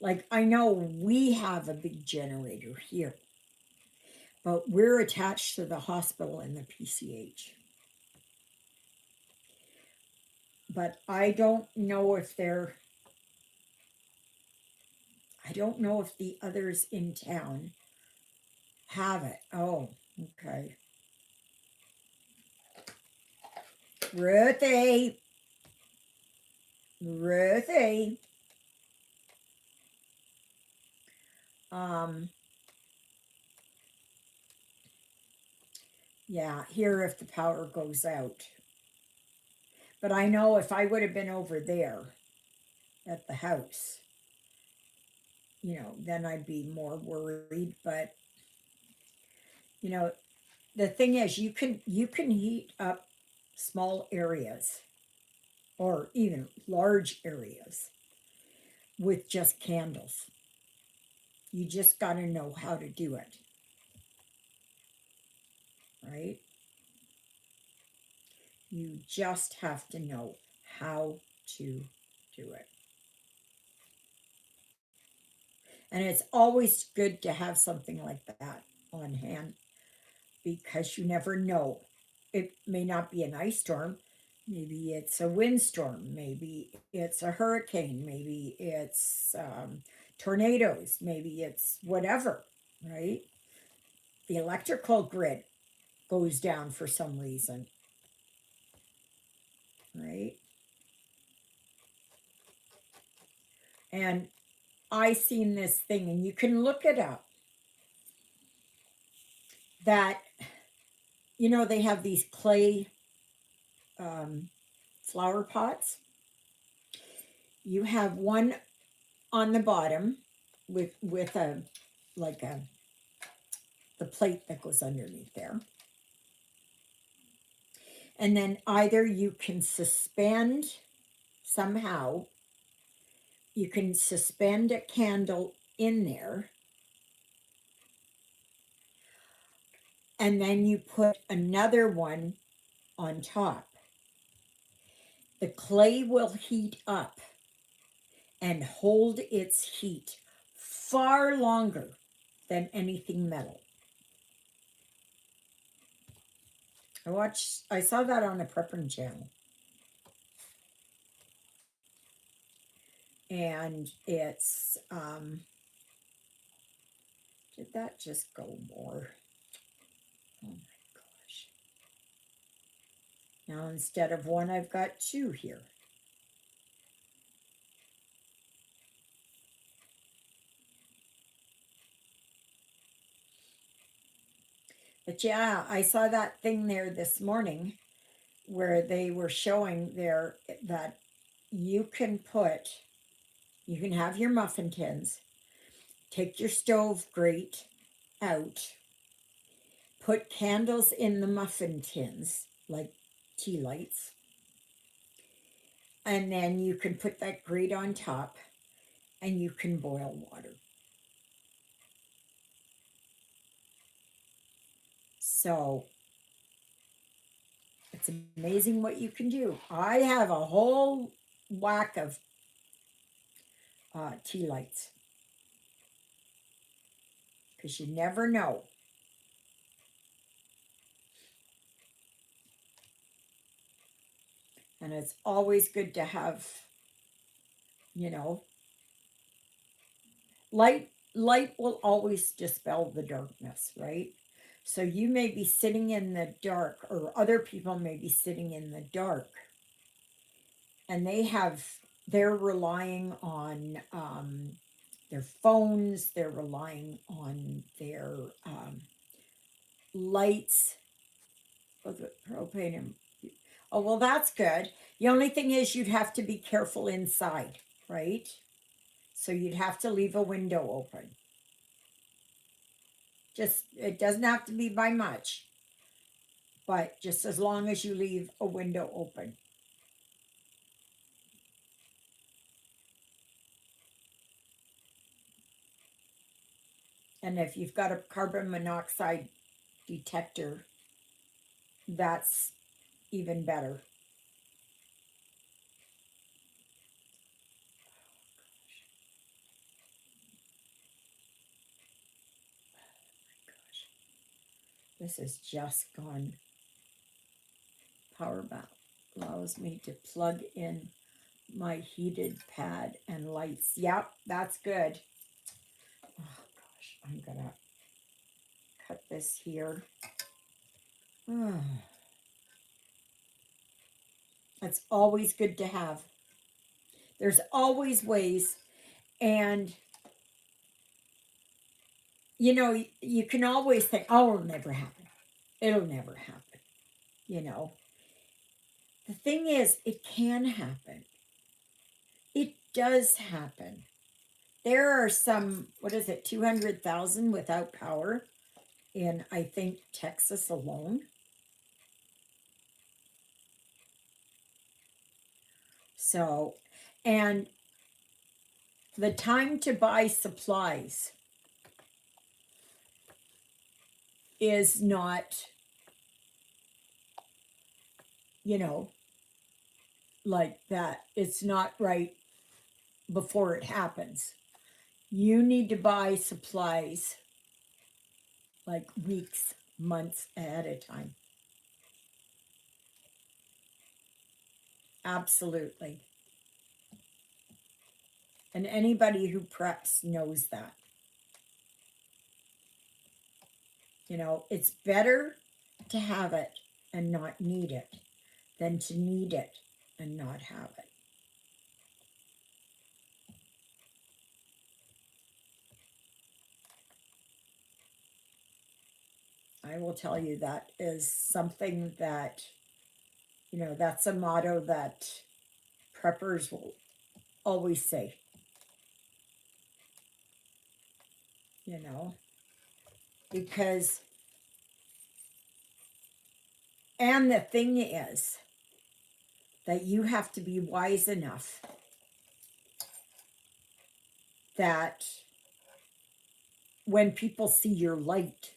Like, I know we have a big generator here, but we're attached to the hospital and the PCH. But I don't know if I don't know if the others in town have it. Oh, okay. Ruthie, Ruthie. Um, yeah, here if the power goes out. But I know if I would have been over there at the house, then I'd be more worried. But you know, the thing is, you can heat up small areas or even large areas with just candles. You just got to know how to do it, right? You just have to know how to do it. And it's always good to have something like that on hand because you never know. It may not be an ice storm. Maybe it's a windstorm. Maybe it's a hurricane. Maybe it's tornadoes. Maybe it's whatever, right? The electrical grid goes down for some reason, right? And I seen this thing, and you can look it up, that, they have these clay um, flower pots. You have one on the bottom with a like a the plate that goes underneath there. And then either you can suspend somehow, you can suspend a candle in there, and then you put another one on top. The clay will heat up and hold its heat far longer than anything metal. I saw that on the prepping channel. And it's, did that just go more? Oh my gosh. Now instead of one, I've got two here. But yeah, I saw that thing there this morning where they were showing there that you can have your muffin tins, take your stove grate out, put candles in the muffin tins, like tea lights, and then you can put that grate on top and you can boil water. So it's amazing what you can do. I have a whole whack of tea lights because you never know. And it's always good to have, you know, light will always dispel the darkness, right? So you may be sitting in the dark, or other people may be sitting in the dark, and they're relying on their phones, they're relying on their lights, propane and, oh, well, that's good. The only thing is you'd have to be careful inside, right? So you'd have to leave a window open. Just, it doesn't have to be by much, but just as long as you leave a window open. And if you've got a carbon monoxide detector, that's even better. This has just gone. Power back allows me to plug in my heated pad and lights. Yep, that's good. Oh gosh, I'm gonna cut this here. It's always good to have. There's always ways, and you know, you can always think, oh, it'll never happen. It'll never happen. You know, the thing is, it can happen. It does happen. There are some, what is it, 200,000 without power in, I think, Texas alone. So, and the time to buy supplies is not, you know, like that. It's not right before it happens. You need to buy supplies like weeks, months ahead of time. Absolutely. And anybody who preps knows that. You know, it's better to have it and not need it than to need it and not have it. I will tell you that is something that, you know, that's a motto that preppers will always say, you know, because, and the thing is that you have to be wise enough that when people see your light,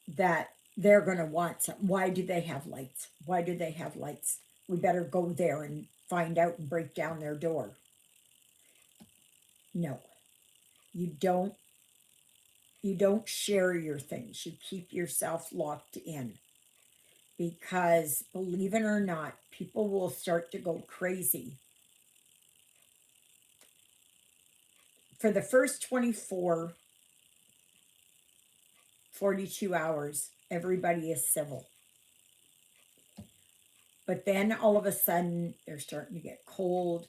that they're going to want some. Why do they have lights? Why do they have lights? We better go there and find out and break down their door. No, you don't. You don't share your things. You keep yourself locked in, because believe it or not, people will start to go crazy. For the first 24, 42 hours, everybody is civil. But then all of a sudden, they're starting to get cold,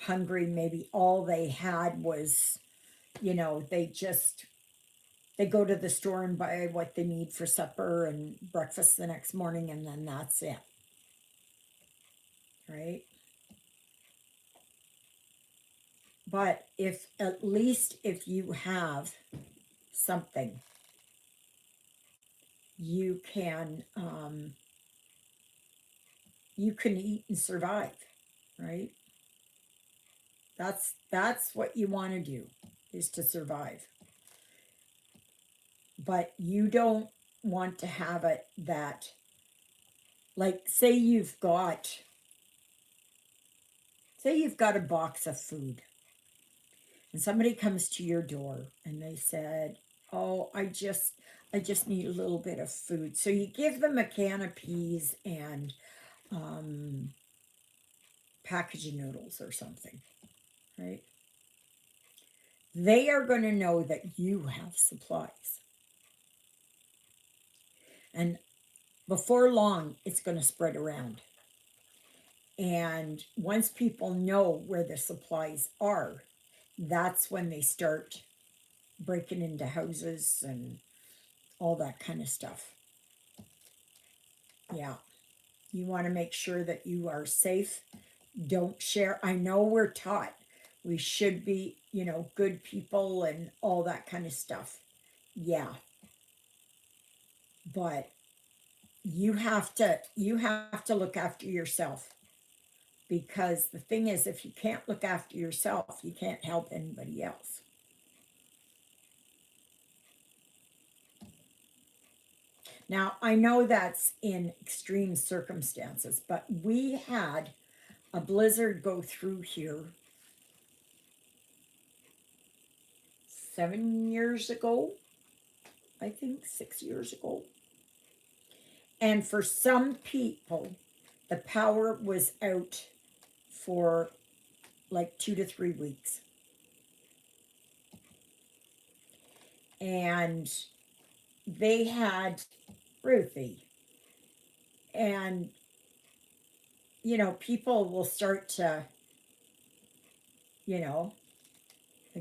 hungry. Maybe all they had was, you know, they just They go to the store and buy what they need for supper and breakfast the next morning, and then that's it, right? But if at least if you have something, you can eat and survive, right? That's what you want to do, is to survive. But you don't want to have it that, like, say you've got a box of food, and somebody comes to your door and they said, "Oh, I just need a little bit of food." So you give them a can of peas and package of noodles or something, right? They are going to know that you have supplies. And before long, it's going to spread around. And once people know where the supplies are, that's when they start breaking into houses and all that kind of stuff. Yeah. You want to make sure that you are safe. Don't share. I know we're taught we should be, good people and all that kind of stuff. Yeah. But you have to look after yourself, because the thing is, if you can't look after yourself, you can't help anybody else. Now, I know that's in extreme circumstances, but we had a blizzard go through here 7 years ago, I think 6 years ago. And for some people, the power was out for like 2 to 3 weeks. And they had Ruthie. And, people will start to, you know,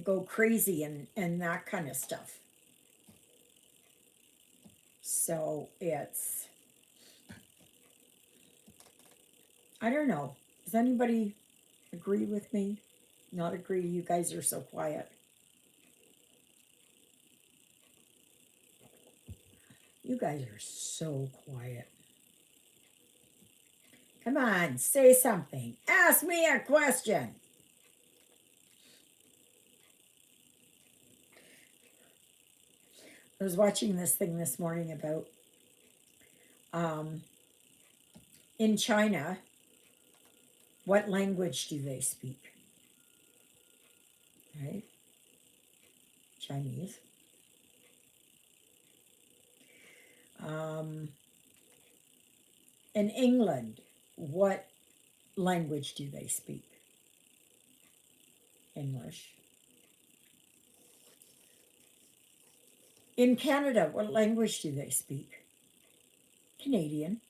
go crazy and that kind of stuff. So I don't know. Does anybody agree with me? Not agree? You guys are so quiet. You guys are so quiet. Come on, say something. Ask me a question. I was watching this thing this morning about in China, what language do they speak? Right? Chinese. In England, what language do they speak? English. In Canada, what language do they speak? Canadian.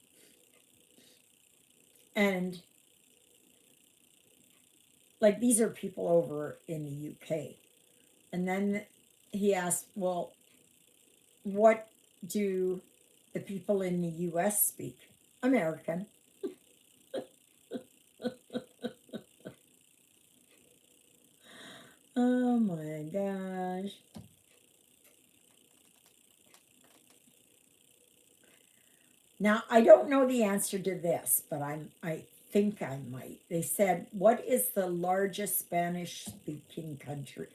And like, these are people over in the UK. And then he asked, well, what do the people in the US speak? American. Oh my gosh. Now, I don't know the answer to this, but I think I might. They said, what is the largest Spanish speaking country?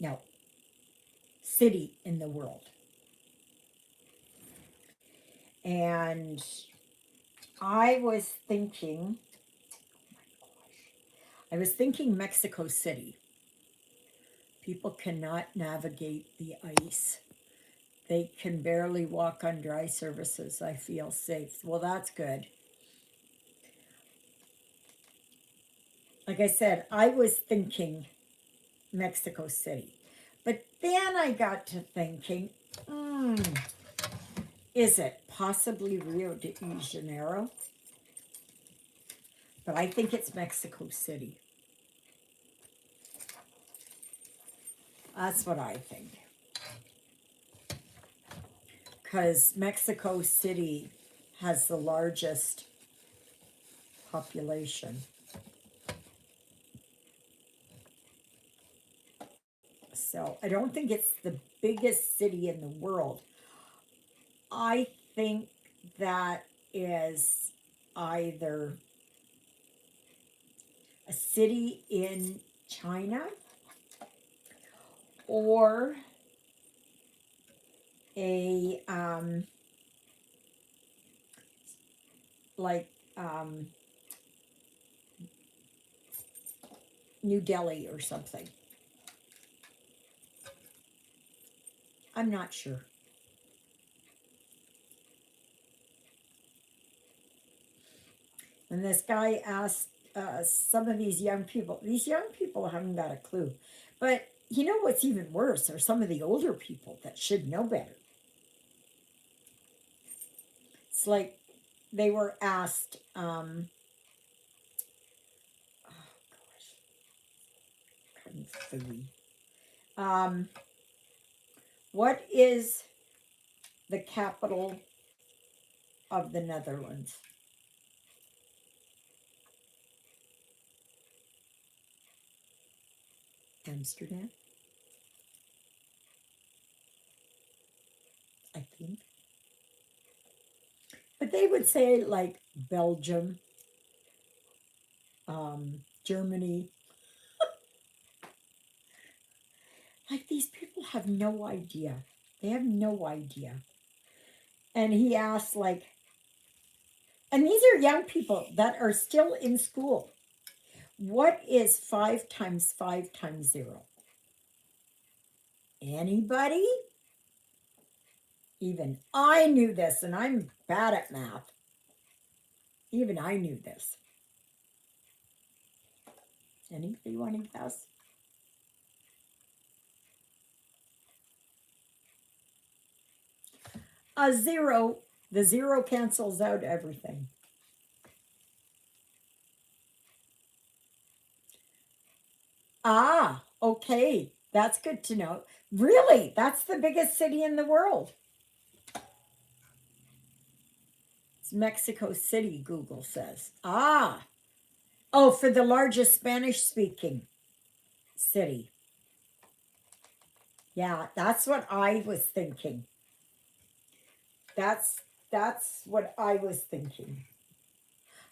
No, city in the world. And I was thinking, Mexico City. People cannot navigate the ice. They can barely walk on dry surfaces. I feel safe. Well, that's good. Like I said, I was thinking Mexico City. But then I got to thinking, is it possibly Rio de Janeiro? But I think it's Mexico City. That's what I think. because Mexico City has the largest population. So I don't think it's the biggest city in the world. I think that is either a city in China or a like New Delhi or something. I'm not sure. And this guy asked some of these young people haven't got a clue. But you know what's even worse are some of the older people that should know better. It's like they were asked, oh gosh, what is the capital of the Netherlands? Amsterdam, I think. But they would say like Belgium, Germany. Like these people have no idea. They have no idea. And he asked, like, and these are young people that are still in school. What is 5 times 5 times 0? Anybody? Even I knew this, and I'm bad at math. Even I knew this. Anybody want to guess? A 0. The 0 cancels out everything. Ah, okay. That's good to know. Really? That's the biggest city in the world. It's Mexico City, Google says. Ah. Oh, for the largest Spanish speaking city. Yeah, that's what I was thinking. That's that's what I was thinking.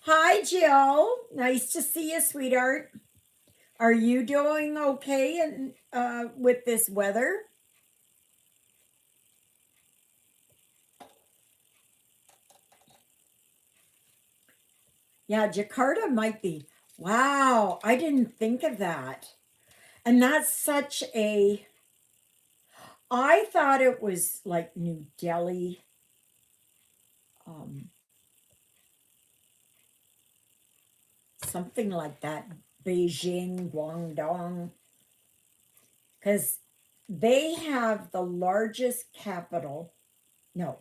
Hi, Jill. Nice to see you, sweetheart. Are you doing okay and with this weather? Yeah, Jakarta might be. Wow, I didn't think of that. And that's such a. I thought it was like New Delhi. Um, Something like that. Beijing, Guangdong. Because they have the largest capital. No,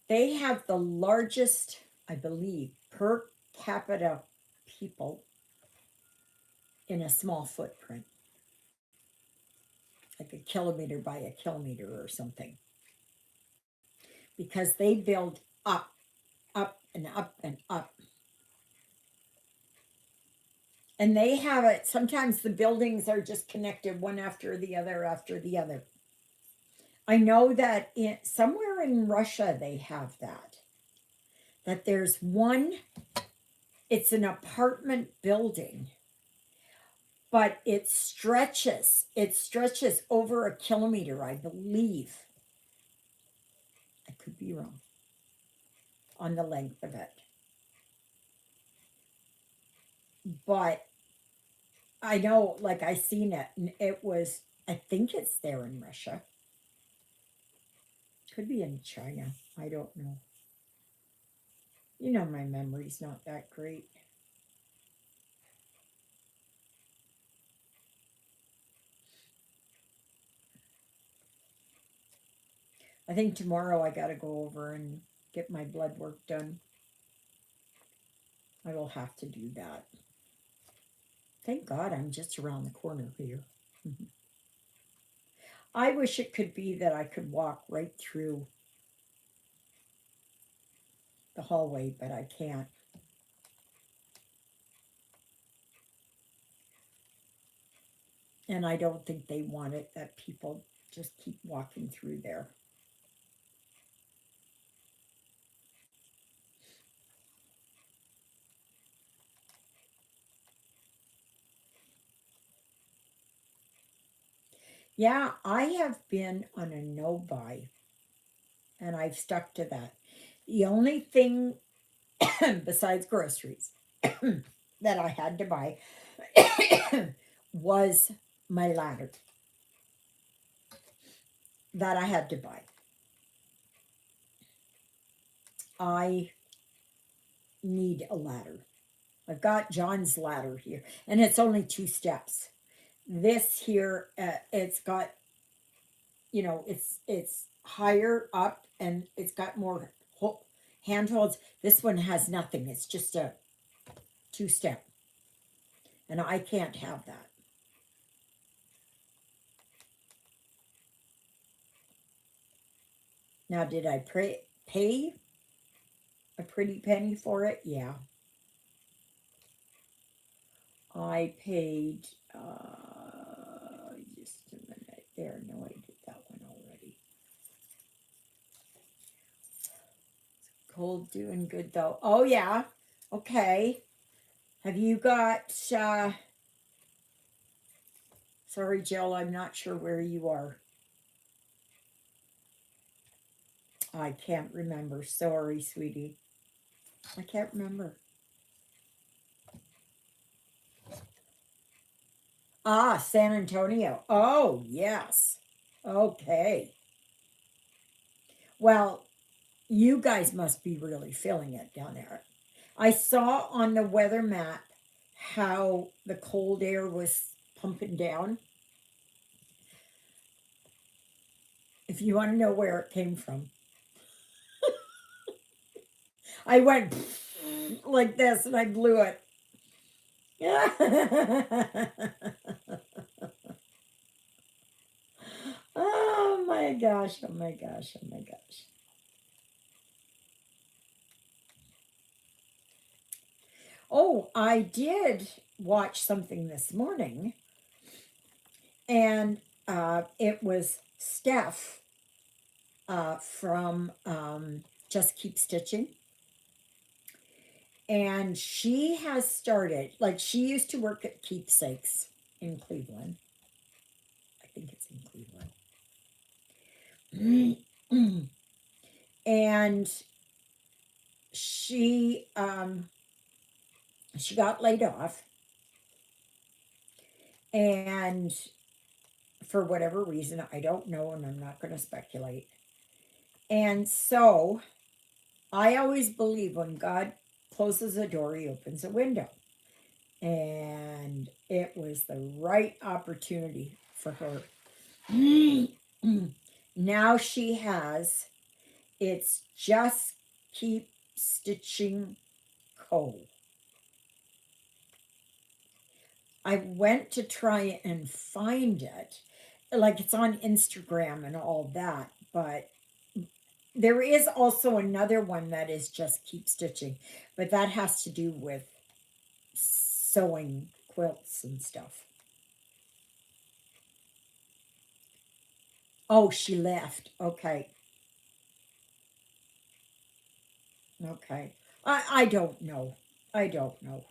they have the largest, I believe, per capita people in a small footprint, like a kilometer by a kilometer or something, because they build up, up, and up, and up. And they have it, sometimes the buildings are just connected one after the other after the other. I know that somewhere in Russia they have that there's one, it's an apartment building, but it stretches over a kilometer, I believe. I could be wrong on the length of it. But I know, like, I seen it, and it was, I think it's there in Russia. Could be in China. I don't know. You know, my memory's not that great. I think tomorrow I got to go over and get my blood work done. I will have to do that. Thank God I'm just around the corner here. I wish it could be that I could walk right through the hallway, but I can't. And I don't think they want it that people just keep walking through there. Yeah, I have been on a no buy and I've stuck to that. The only thing besides groceries that I had to buy was my ladder that I had to buy. I need a ladder. I've got John's ladder here, and it's only 2 steps. This here, it's got, it's higher up, and it's got more handholds. This one has nothing. It's just a 2 step, and I can't have that. Now, did I pay a pretty penny for it? Yeah. I paid, just a minute there. No, I did that one already. Cold doing good though. Oh, yeah. Okay. Have you got, sorry, Jill, I'm not sure where you are. I can't remember. Sorry, sweetie. I can't remember. Ah, San Antonio. Oh, yes. Okay. Well, you guys must be really feeling it down there. I saw on the weather map how the cold air was pumping down. If you want to know where it came from, I went like this and I blew it. Oh my gosh, oh my gosh, oh my gosh. Oh, I did watch something this morning, and it was Steph from Just Keep Stitching. And she has started, like, she used to work at Keepsakes in Cleveland. I think it's in Cleveland. And she got laid off, and for whatever reason, I don't know, and I'm not going to speculate. And so I always believe when God closes a door, he opens a window. And it was the right opportunity for her. Now she has, it's Just Keep Stitching Co. I went to try and find it. Like, it's on Instagram and all that, but there is also another one that is Just Keep Stitching, but that has to do with sewing quilts and stuff. Oh, she left. Okay. Okay. I don't know. I don't know.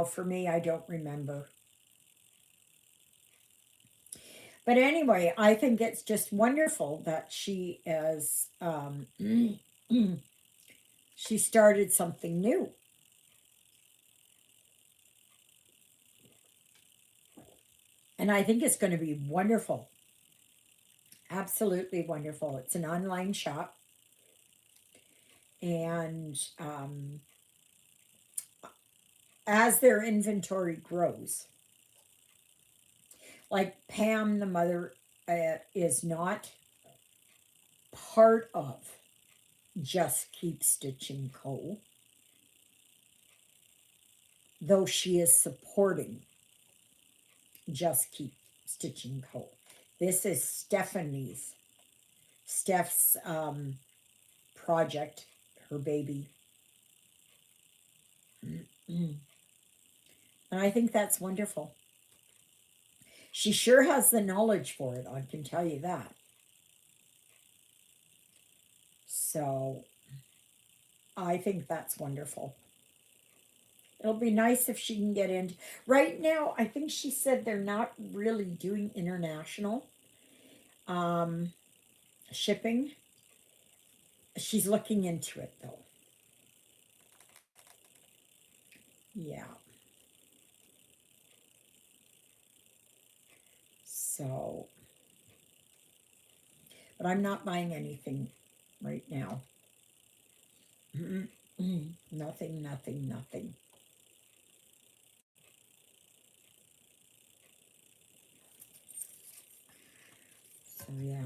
For me, I don't remember. But anyway, I think it's just wonderful that she is, she started something new. And I think it's going to be wonderful. Absolutely wonderful. It's an online shop. And as their inventory grows, like Pam, the mother, is not part of Just Keep Stitching Co., though she is supporting Just Keep Stitching Co. This is Steph's project, her baby. And I think that's wonderful. She sure has the knowledge for it, I can tell you that. So I think that's wonderful. It'll be nice if she can get in. Right now, I think she said they're not really doing international um, shipping. She's looking into it though. Yeah. So, but I'm not buying anything right now. Nothing, nothing, nothing. So, yeah.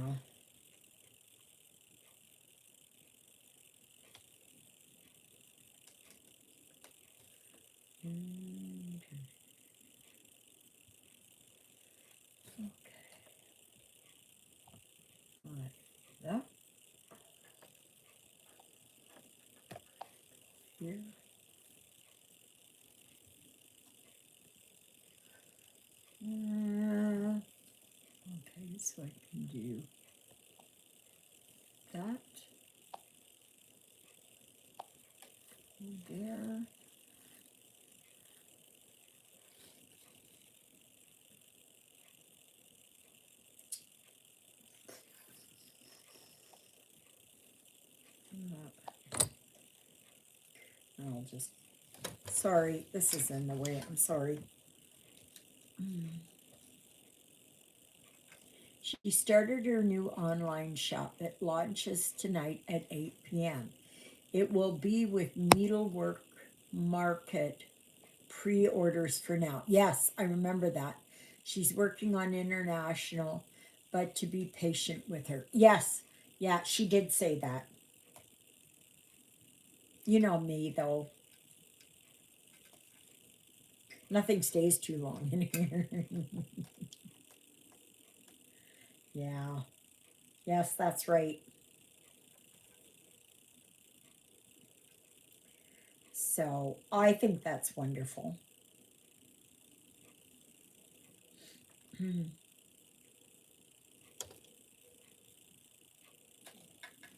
Mm, okay. All right. That here. Okay, so I can do that there. I'll just, sorry, this is in the way. I'm sorry. She started her new online shop that launches tonight at 8 p.m. It will be with needlework market pre-orders for now. Yes, I remember that. She's working on international, but to be patient with her. Yes, yeah, she did say that. You know me, though. Nothing stays too long in here. Yeah. Yes, that's right. So I think that's wonderful.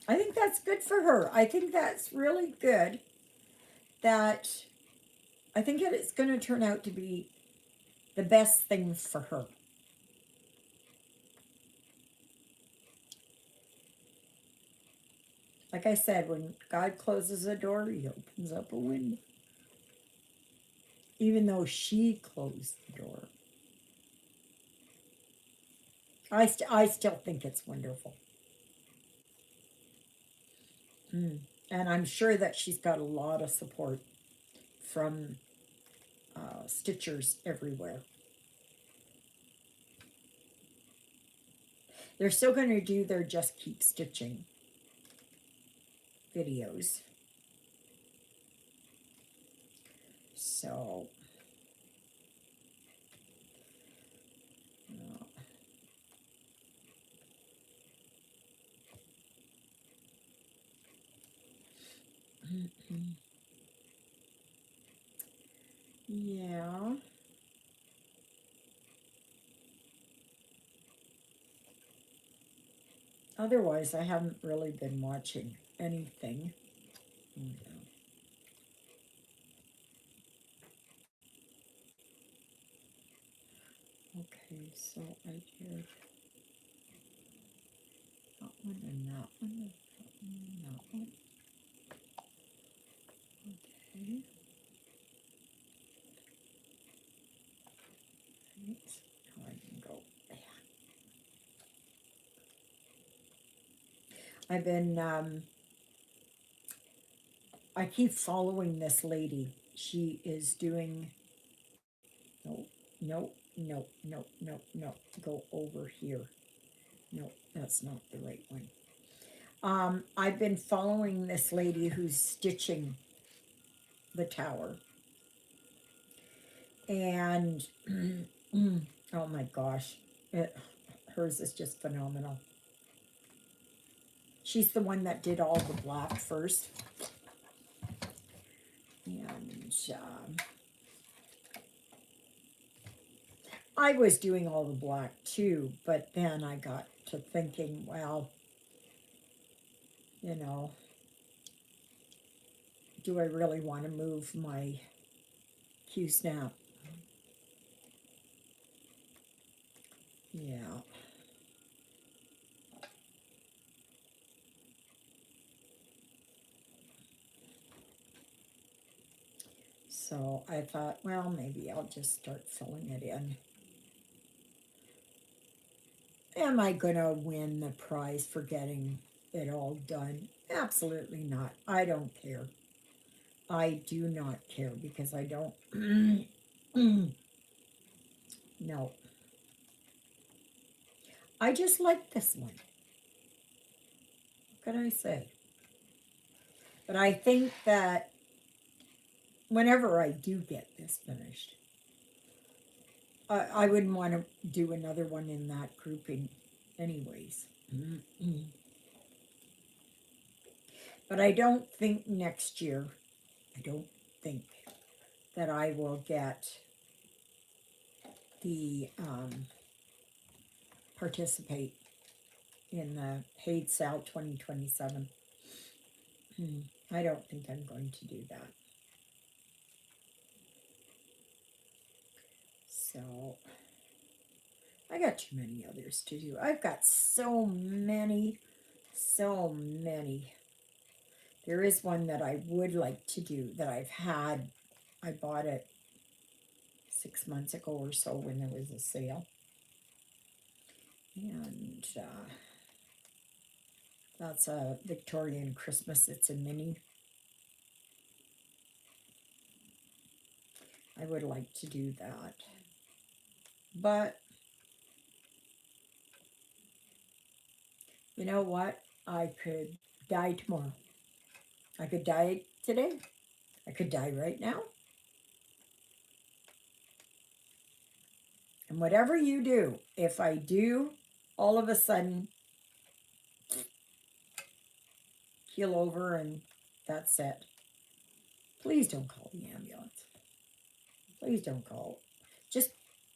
I think that's good for her. I think that's really good that I think that it's going to turn out to be the best thing for her. Like I said, when God closes a door, he opens up a window. Even though she closed the door. I still think it's wonderful. Mm. And I'm sure that she's got a lot of support from stitchers everywhere. They're still going to do their Just Keep Stitching videos. So, yeah. Otherwise, I haven't really been watching anything. Okay, so I did that one and that one, and that one and that one. Okay. Right. Now I can go back. I've been, I keep following this lady. She is doing, no, no, no, no, no, no, go over here. No, that's not the right one. I've been following this lady who's stitching the tower. And, oh my gosh, hers is just phenomenal. She's the one that did all the black first. And I was doing all the black too, but then I got to thinking, well, you know, do I really want to move my Q-snap? Yeah. So I thought, well, maybe I'll just start filling it in. Am I going to win the prize for getting it all done? Absolutely not. I don't care. I do not care because I don't. No. I just like this one. What can I say? But I think that whenever I do get this finished, I wouldn't want to do another one in that grouping anyways. But I don't think next year, I don't think that I will get the participate in the paid sale 2027. I don't think I'm going to do that. So I got too many others to do. I've got so many. There is one that I would like to do that I've had. I bought it 6 months ago or so when there was a sale. And that's a Victorian Christmas. It's a mini. I would like to do that. But you know what? I could die tomorrow. I could die today. I could die right now. And whatever you do, if I do all of a sudden keel over and that's it, please don't call the ambulance. Please don't call. Just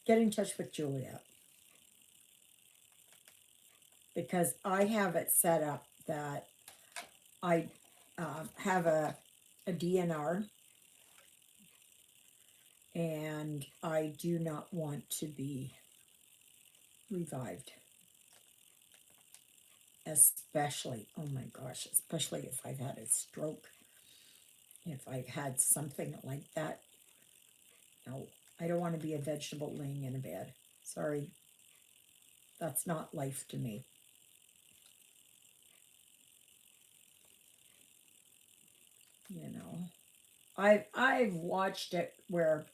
get in touch with Juliet. Because I have it set up that I have a DNR and I do not want to be revived. Especially, oh my gosh, especially if I've had a stroke. If I've had something like that. No, I don't want to be a vegetable laying in a bed. Sorry. That's not life to me. You know, I've watched it where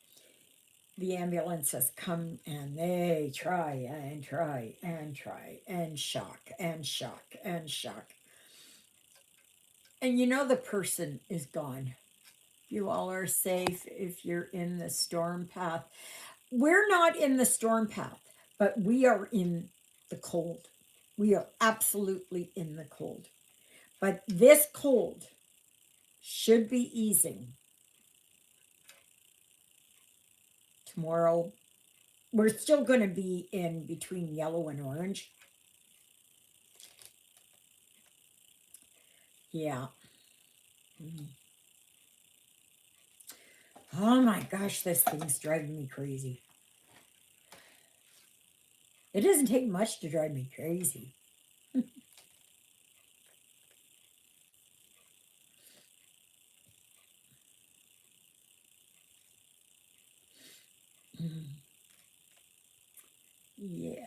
the ambulance has come and they try and try and try and shock and shock and shock. And you know the person is gone. You all are safe if you're in the storm path. We're not in the storm path, but we are in the cold. We are absolutely in the cold. But this cold should be easing tomorrow. We're still going to be in between yellow and orange. Yeah. Oh my gosh, this thing's driving me crazy. It doesn't take much to drive me crazy. Yeah.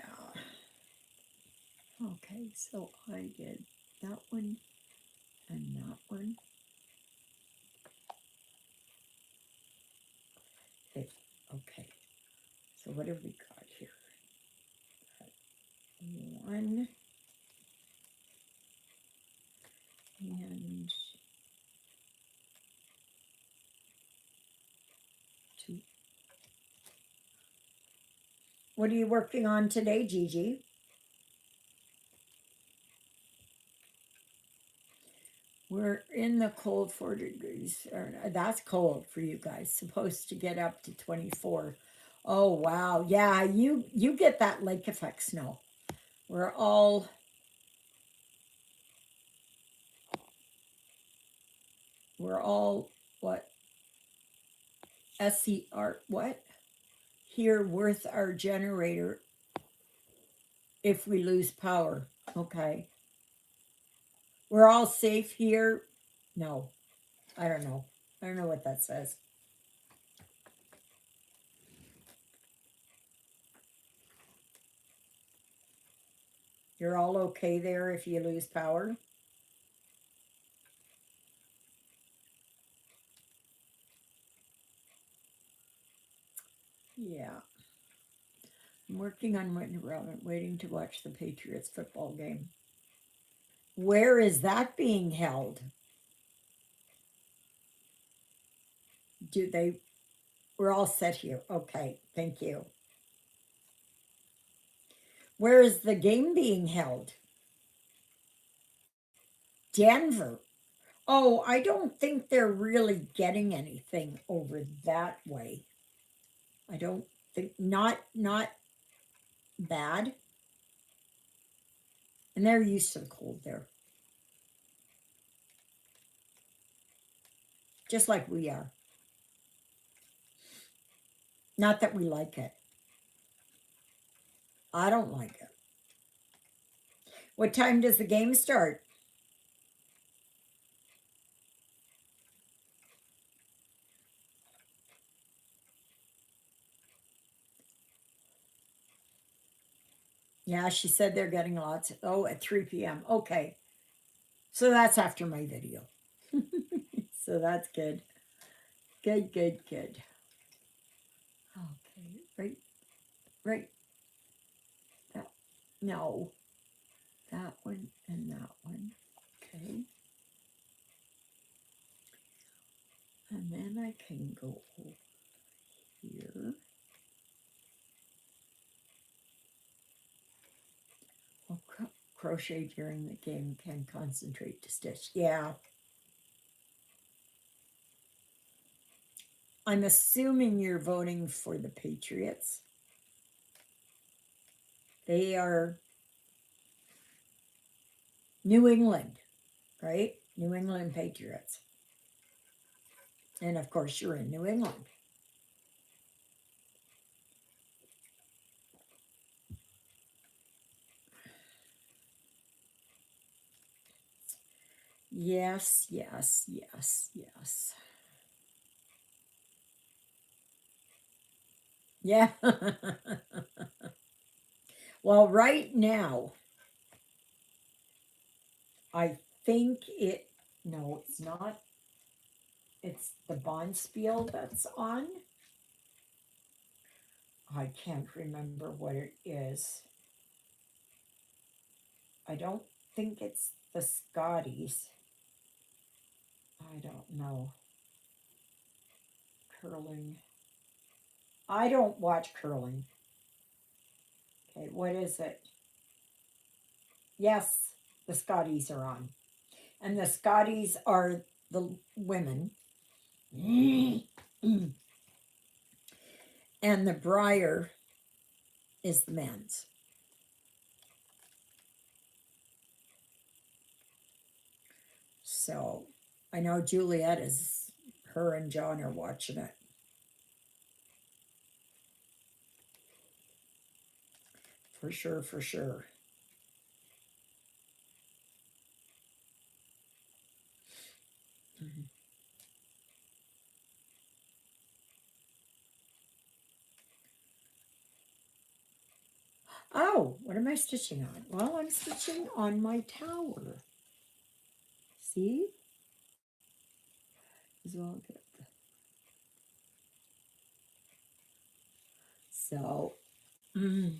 Okay, so I did that one and that one. Okay. So what have we got here? One and two. What are you working on today, Gigi? we're in the cold 4 degrees. That's cold for you guys. Supposed to get up to 24. Oh wow. Yeah, you get that lake effect snow. We're all what SCR what? Here worth our generator if we lose power. Okay. We're all safe here. No. I don't know. I don't know what that says. You're all okay there if you lose power? Yeah. I'm working on Winter Relevant, waiting to watch the Patriots football game. Where is that being held? Do they, we're all set here. Okay, thank you. Where is the game being held? Denver. Oh, I don't think they're really getting anything over that way. I don't think, not bad. And they're used to the cold there. Just like we are. Not that we like it. I don't like it. What time does the game start? Yeah, she said they're getting lots. Oh, at 3 p.m. Okay. So that's after my video. So that's good. Good, good, good. Okay, right, right. That, no, that one and that one. Okay. And then I can go over here. Oh, crochet during the game can concentrate to stitch. Yeah. I'm assuming you're voting for the Patriots. They are New England, right? New England Patriots. And of course, you're in New England. Yes, yes, yes, yes. Yeah. Well, right now, I think no, it's not. It's the Bonspiel that's on. I can't remember what it is. I don't think it's the Scotties. I don't know. Curling. I don't watch curling. Okay, what is it? Yes, the Scotties are on. And the Scotties are the women. And the Briar is the men's. So I know Juliet is, her and John are watching it. For sure, for sure. Mhm. Oh, what am I stitching on? Well, I'm stitching on my tower. See? As well get the, so, mm,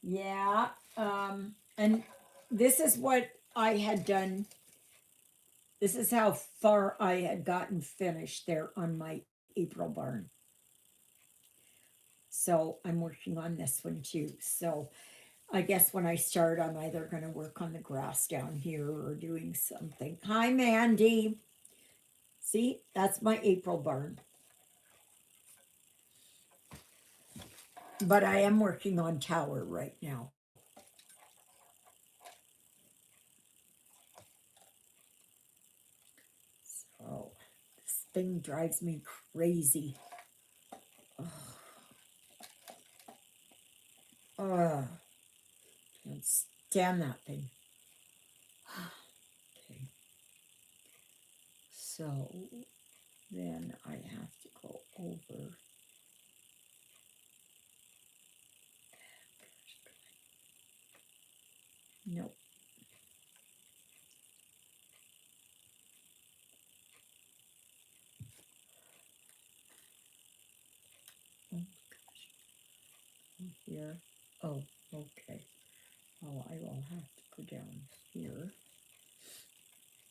yeah. And this is what I had done. This is how far I had gotten finished there on my April barn. So I'm working on this one too. So I guess when I start, I'm either going to work on the grass down here or doing something. Hi, Mandy. See, that's my April barn. But I am working on tower right now. So this thing drives me crazy. Oh, oh, can't stand that thing. Okay. So then I have to go over. Nope. Oh gosh. Here. Oh, okay. Oh, I will have to go down here.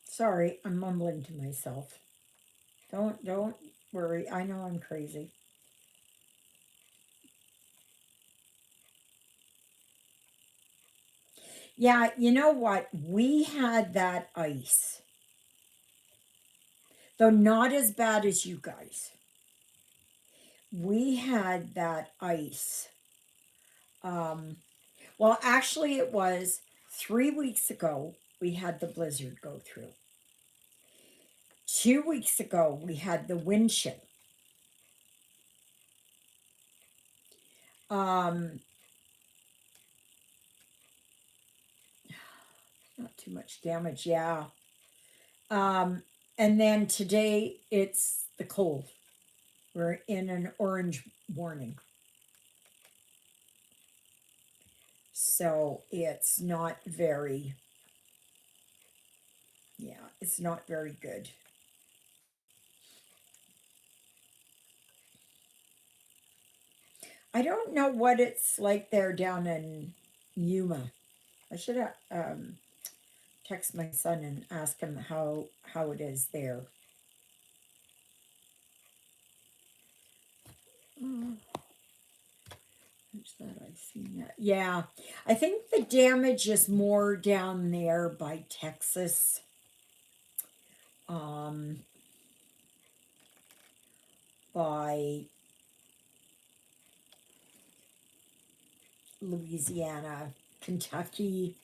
Sorry, I'm mumbling to myself. Don't worry. I know I'm crazy. Yeah, you know what? We had that ice, though not as bad as you guys. We had that ice. Um, well, actually, it was 3 weeks ago we had the blizzard go through. 2 weeks ago we had the wind chill. Um, not too much damage, yeah. Um, and then today it's the cold. We're in an orange warning. So it's not very, yeah, it's not very good. I don't know what it's like there down in Yuma. I should text my son and ask him how it is there. Oh, where's that? I've seen that. Yeah, I think the damage is more down there by Texas. Um, by Louisiana, Kentucky,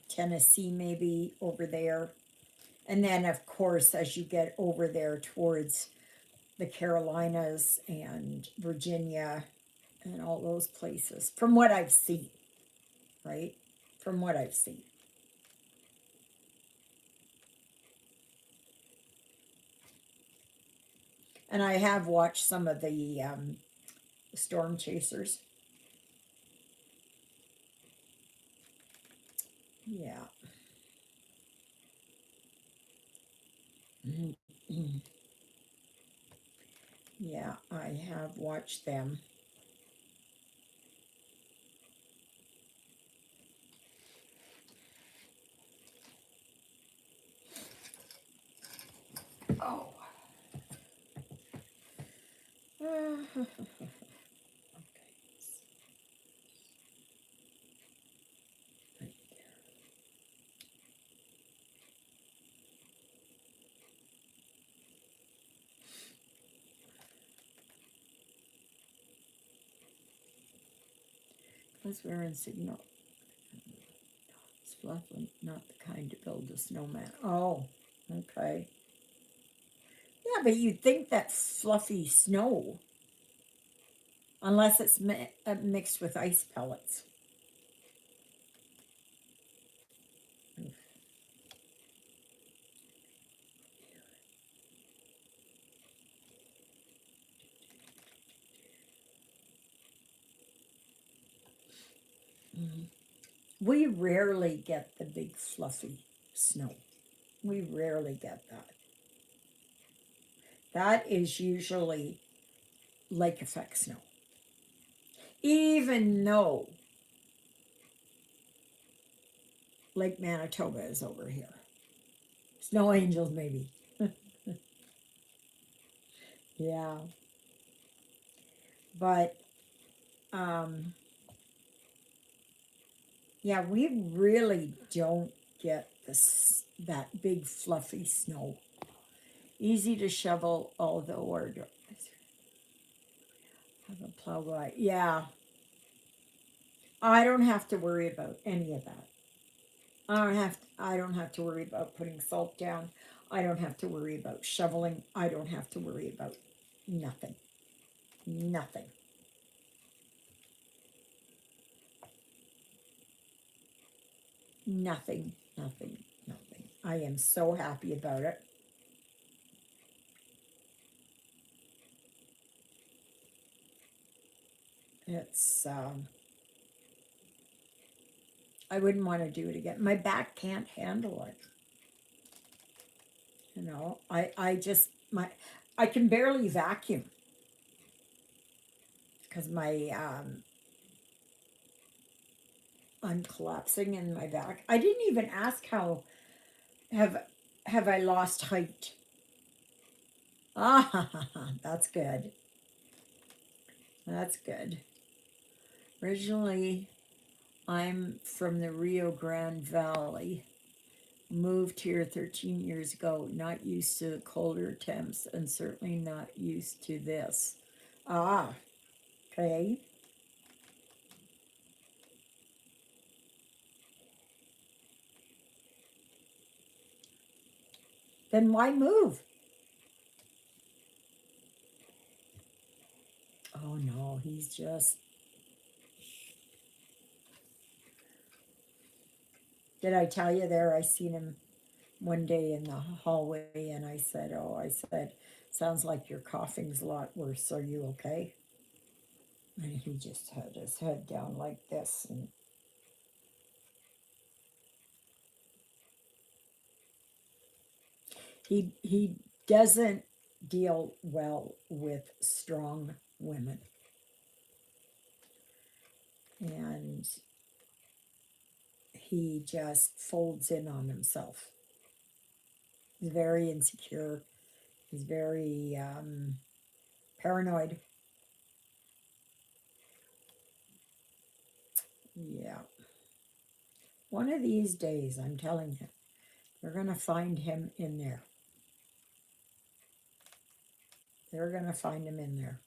Tennessee, maybe over there. And then, of course, as you get over there towards the Carolinas and Virginia and all those places, from what I've seen, right? From what I've seen. And I have watched some of the storm chasers. Yeah. Yeah, I have watched them. Oh. Okay. Right there. Because we're in signal. It's fluffy, not the kind to build a snowman. Oh, okay. Yeah, but you'd think that fluffy snow, unless it's mixed with ice pellets. Mhm. We rarely get the big fluffy snow. We rarely get that. That is usually lake effect snow. Even though Lake Manitoba is over here. Snow angels, maybe. Yeah. But um, yeah, we really don't get this that big fluffy snow. Easy to shovel, although or have a plow guy. Yeah, I don't have to worry about any of that. I don't have to worry about putting salt down. I don't have to worry about shoveling. I don't have to worry about nothing. Nothing. Nothing. Nothing. Nothing. I am so happy about it. It's I wouldn't want to do it again. My back can't handle it. You know, I just my I can barely vacuum because my I'm collapsing in my back. I didn't even ask how have have I lost height. Ah, that's good. That's good. Originally, I'm from the Rio Grande Valley. Moved here 13 years ago. Not used to colder temps and certainly not used to this. Ah, okay. Then why move? Oh no, he's just. Did I tell you there? I seen him one day in the hallway and I said, "Oh, I said, sounds like your coughing's a lot worse. Are you okay?" And he just had his head down like this. And he doesn't deal well with strong women. And he just folds in on himself. He's very insecure. He's very paranoid. Yeah. One of these days, I'm telling you, they're going to find him in there. They're going to find him in there.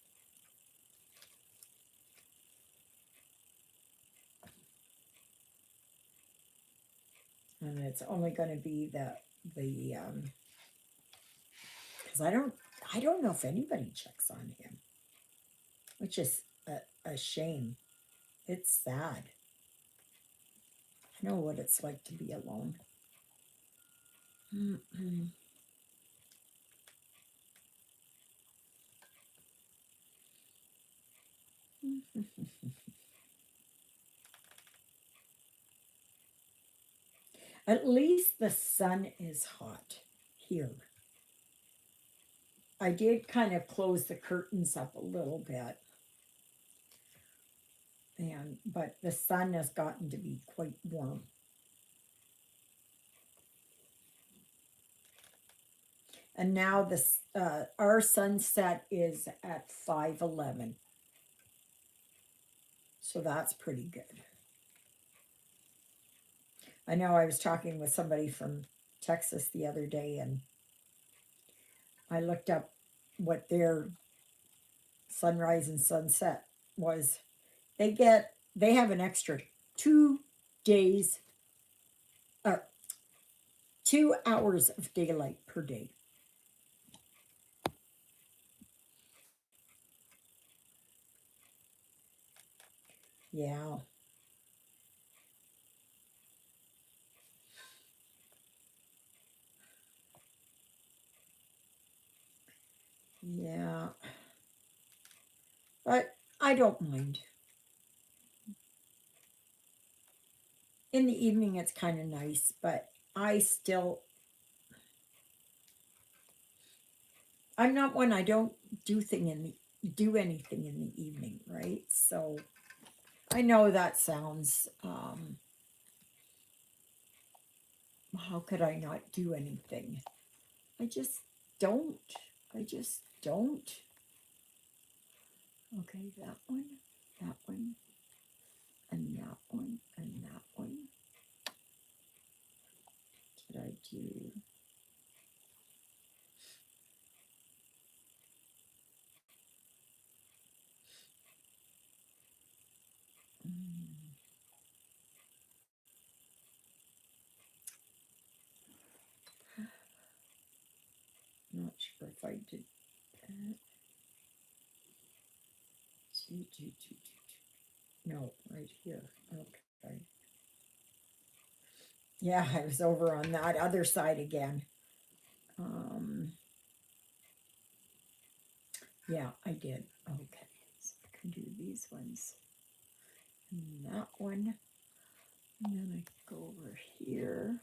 And it's only going to be the because I don't know if anybody checks on him, which is a shame. It's sad. I know what it's like to be alone. At least the sun is hot here. I did kind of close the curtains up a little bit, and but the sun has gotten to be quite warm. And now this our sunset is at 5:11, so that's pretty good. I know I was talking with somebody from Texas the other day, and I looked up what their sunrise and sunset was. They have an extra 2 days, 2 hours of daylight per day. Yeah, yeah, but I don't mind. In the evening, it's kind of nice, but I still, I'm not one. I don't do anything in the evening, right? So I know that sounds. How could I not do anything? I just don't. I just don't. Okay, that one. that one, and that one, and that one. Did I do? Not sure if I did that. No, right here. Okay. Yeah, I was over on that other side again. Yeah, I did. Okay, so I can do these ones. And that one. And then I go over here.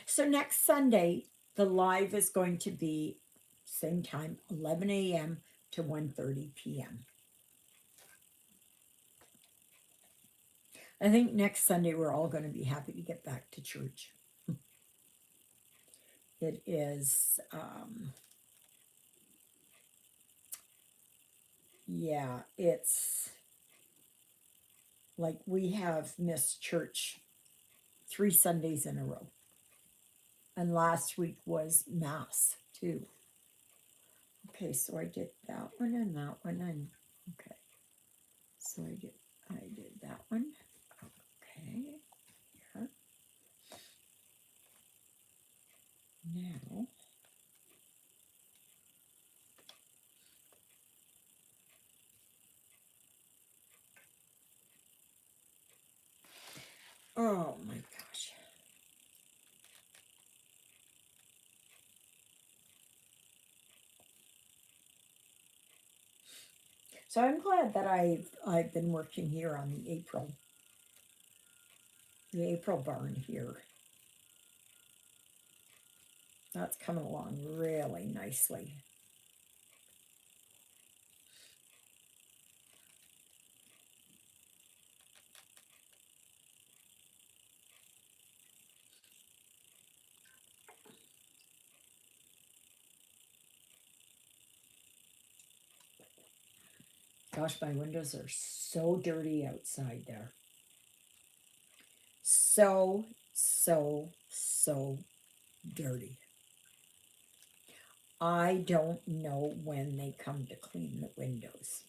So next Sunday, the live is going to be same time, 11 a.m. to 1:30 p.m. I think next Sunday we're all going to be happy to get back to church. It is, yeah, it's like we have missed church 3 Sundays in a row. And last week was Mass too. Okay, so I did that one and that one and okay. So I did that one. Okay. Here. Now oh my gosh. So I'm glad that I've been working here on the April barn here. That's coming along really nicely. Gosh, my windows are so dirty outside there. So, so dirty. I don't know when they come to clean the windows.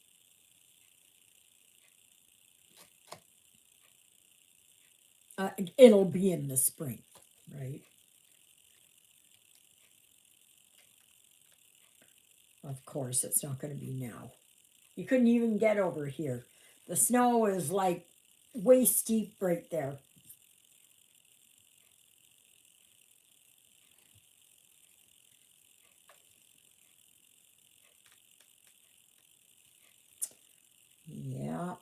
It'll be in the spring, right? Of course, it's not going to be now. You couldn't even get over here. The snow is like waist deep right there. Yeah.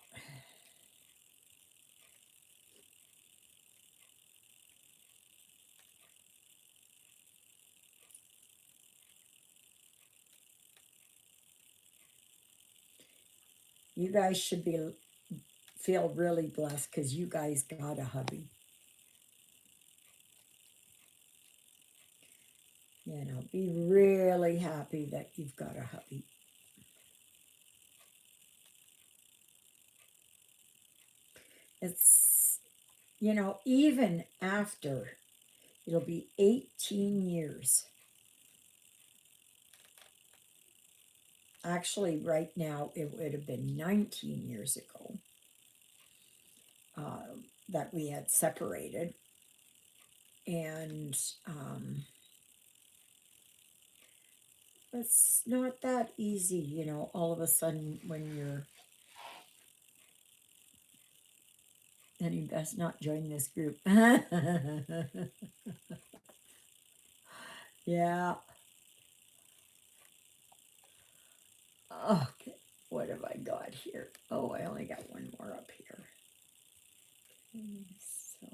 You guys should feel really blessed because you guys got a hubby. You know, be really happy that you've got a hubby. It's, even after it'll be 18 years. Actually, right now, it would have been 19 years ago that we had separated. And it's not that easy, all of a sudden when you're, and you best not join this group. Yeah. Okay, what have I got here? Oh, I only got one more up here. Okay, so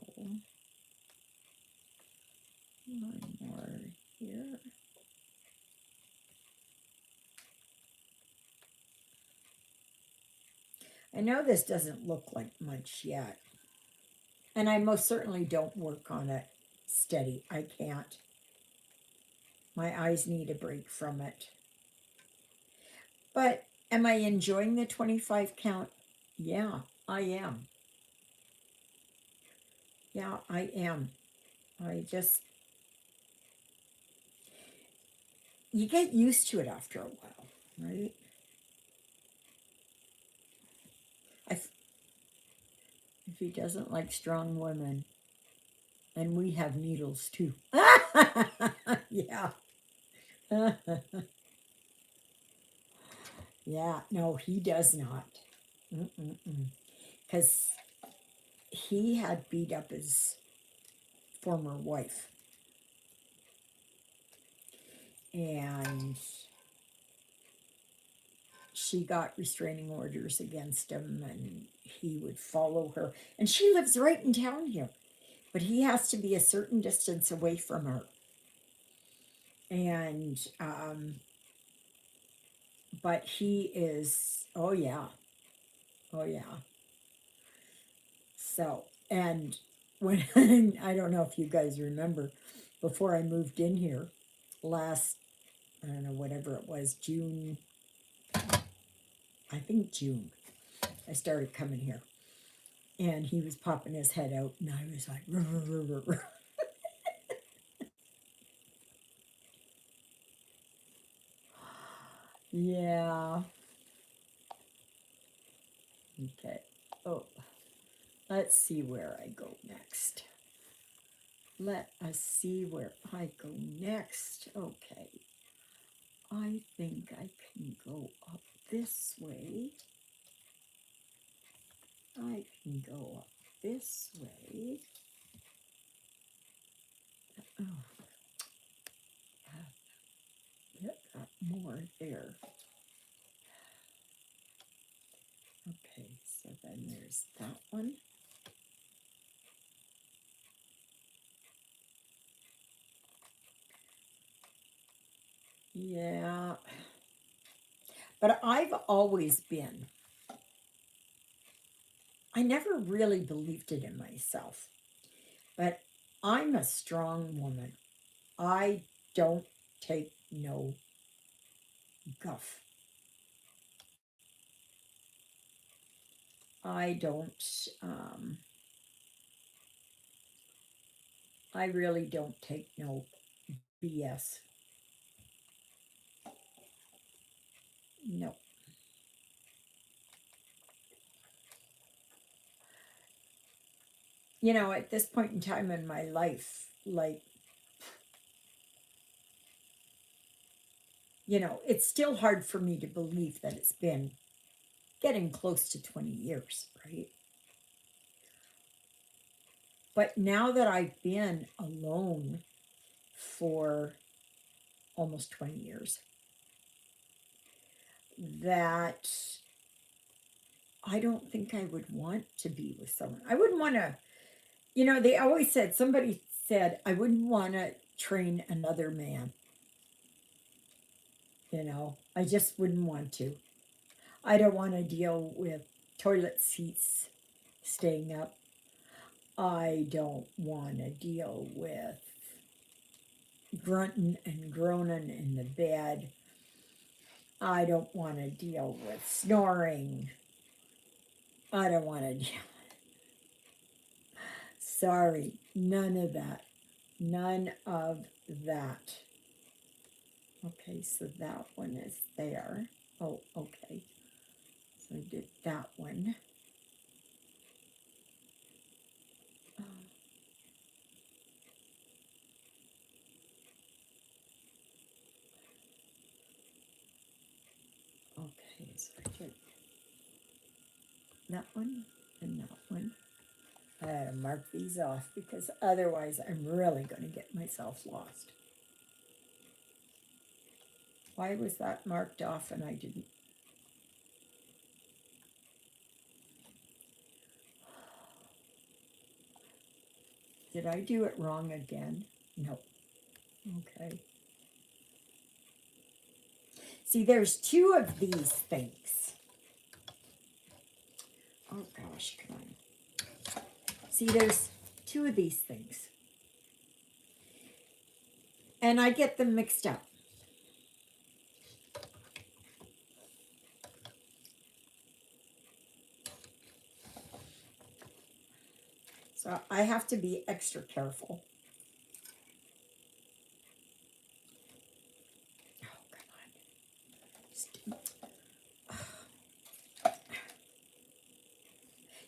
one more here. I know this doesn't look like much yet. And I most certainly don't work on it steady. I can't. My eyes need a break from it. But Am I enjoying the 25 count? Yeah, I am. Yeah, I am. I just, you get used to it after a while, right? If, if he doesn't like strong women, and we have needles too. Yeah. Yeah, no, he does not. Because he had beat up his former wife. And she got restraining orders against him, and he would follow her. And she lives right in town here, but he has to be a certain distance away from her. And, but he is, oh yeah, oh yeah. So, and when, I don't know if you guys remember, before I moved in here last, I don't know, whatever it was, June, I think June, I started coming here. And he was popping his head out, and I was like, "Ruh, ruh, ruh, ruh, ruh." Yeah. Okay. Oh, let's see where I go next. Let us see where I go next. Okay. I think I can go up this way. I can go up this way. Oh, got more there. Okay, so then there's that one. Yeah. But I've always been, I never really believed it in myself, but I'm a strong woman. I don't take no guff. I don't, I really don't take no BS. No. You know, at this point in time in my life, like, you know, it's still hard for me to believe that it's been getting close to 20 years, right? But now that I've been alone for almost 20 years, that I don't think I would want to be with someone. I wouldn't want to, you know, they always said, somebody said, I wouldn't want to train another man. You know, I just wouldn't want to. I don't want to deal with toilet seats staying up. I don't want to deal with grunting and groaning in the bed. I don't want to deal with snoring. I don't want to deal. Sorry, none of that. None of that. Okay, so that one is there. Oh, okay. So I did that one. Okay, so I did that one and that one. I gotta mark these off because otherwise I'm really going to get myself lost. Why was that marked off and I didn't? Did I do it wrong again? No. Okay. See, there's two of these things. Oh gosh, come on. See, there's two of these things. And I get them mixed up. So I have to be extra careful. Oh, come on.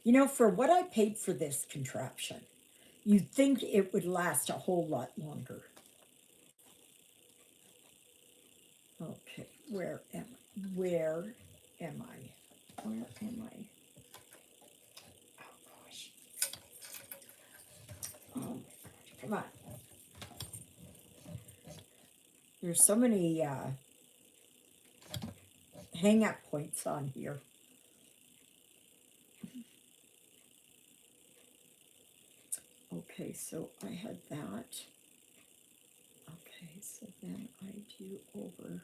You know, for what I paid for this contraption, you'd think it would last a whole lot longer. Okay, where am I? Where am I? Where am I? Oh gosh. Oh my gosh. Come on. There's so many hang up points on here. Okay, so I had that. Okay, so then I do over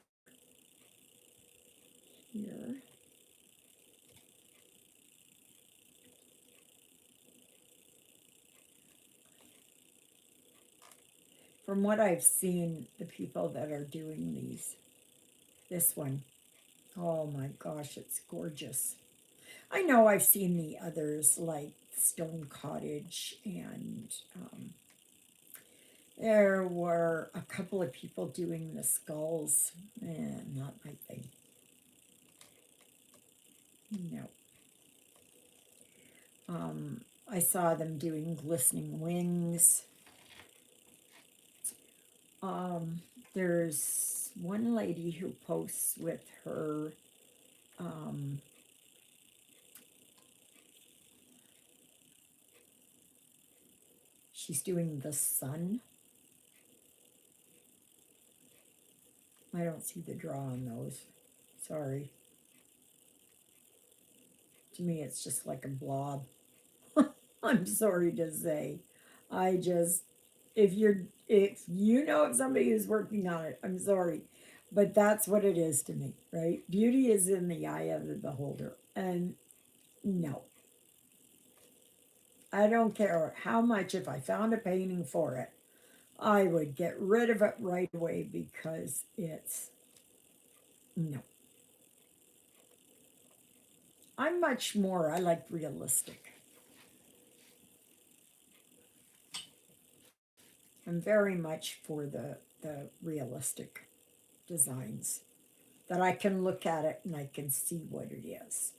here. From what I've seen, the people that are doing this one, oh my gosh, it's gorgeous. I know I've seen the others like Stone Cottage, and there were a couple of people doing the skulls. Not my thing. No. I saw them doing glistening wings. There's one lady who posts with her she's doing the sun. I don't see the draw on those. Sorry. To me, it's just like a blob. I'm sorry to say. I just, if you know of somebody who's working on it, I'm sorry. But that's what it is to me, right? Beauty is in the eye of the beholder. And no, I don't care how much, if I found a painting for it, I would get rid of it right away because it's, no. I like realistic. I'm very much for the realistic designs, that I can look at it and I can see what it is.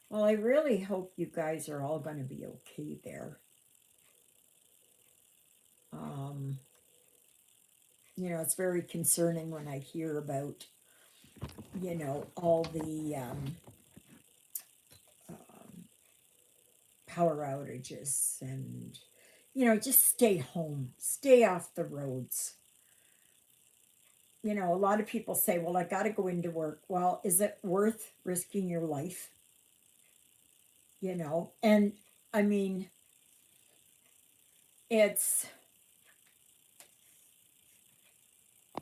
Well, I really hope you guys are all going to be okay there. Um, it's very concerning when I hear about, all the power outages, and, just stay home, stay off the roads. A lot of people say, well, I got to go into work. Well, is it worth risking your life? And I mean, it's,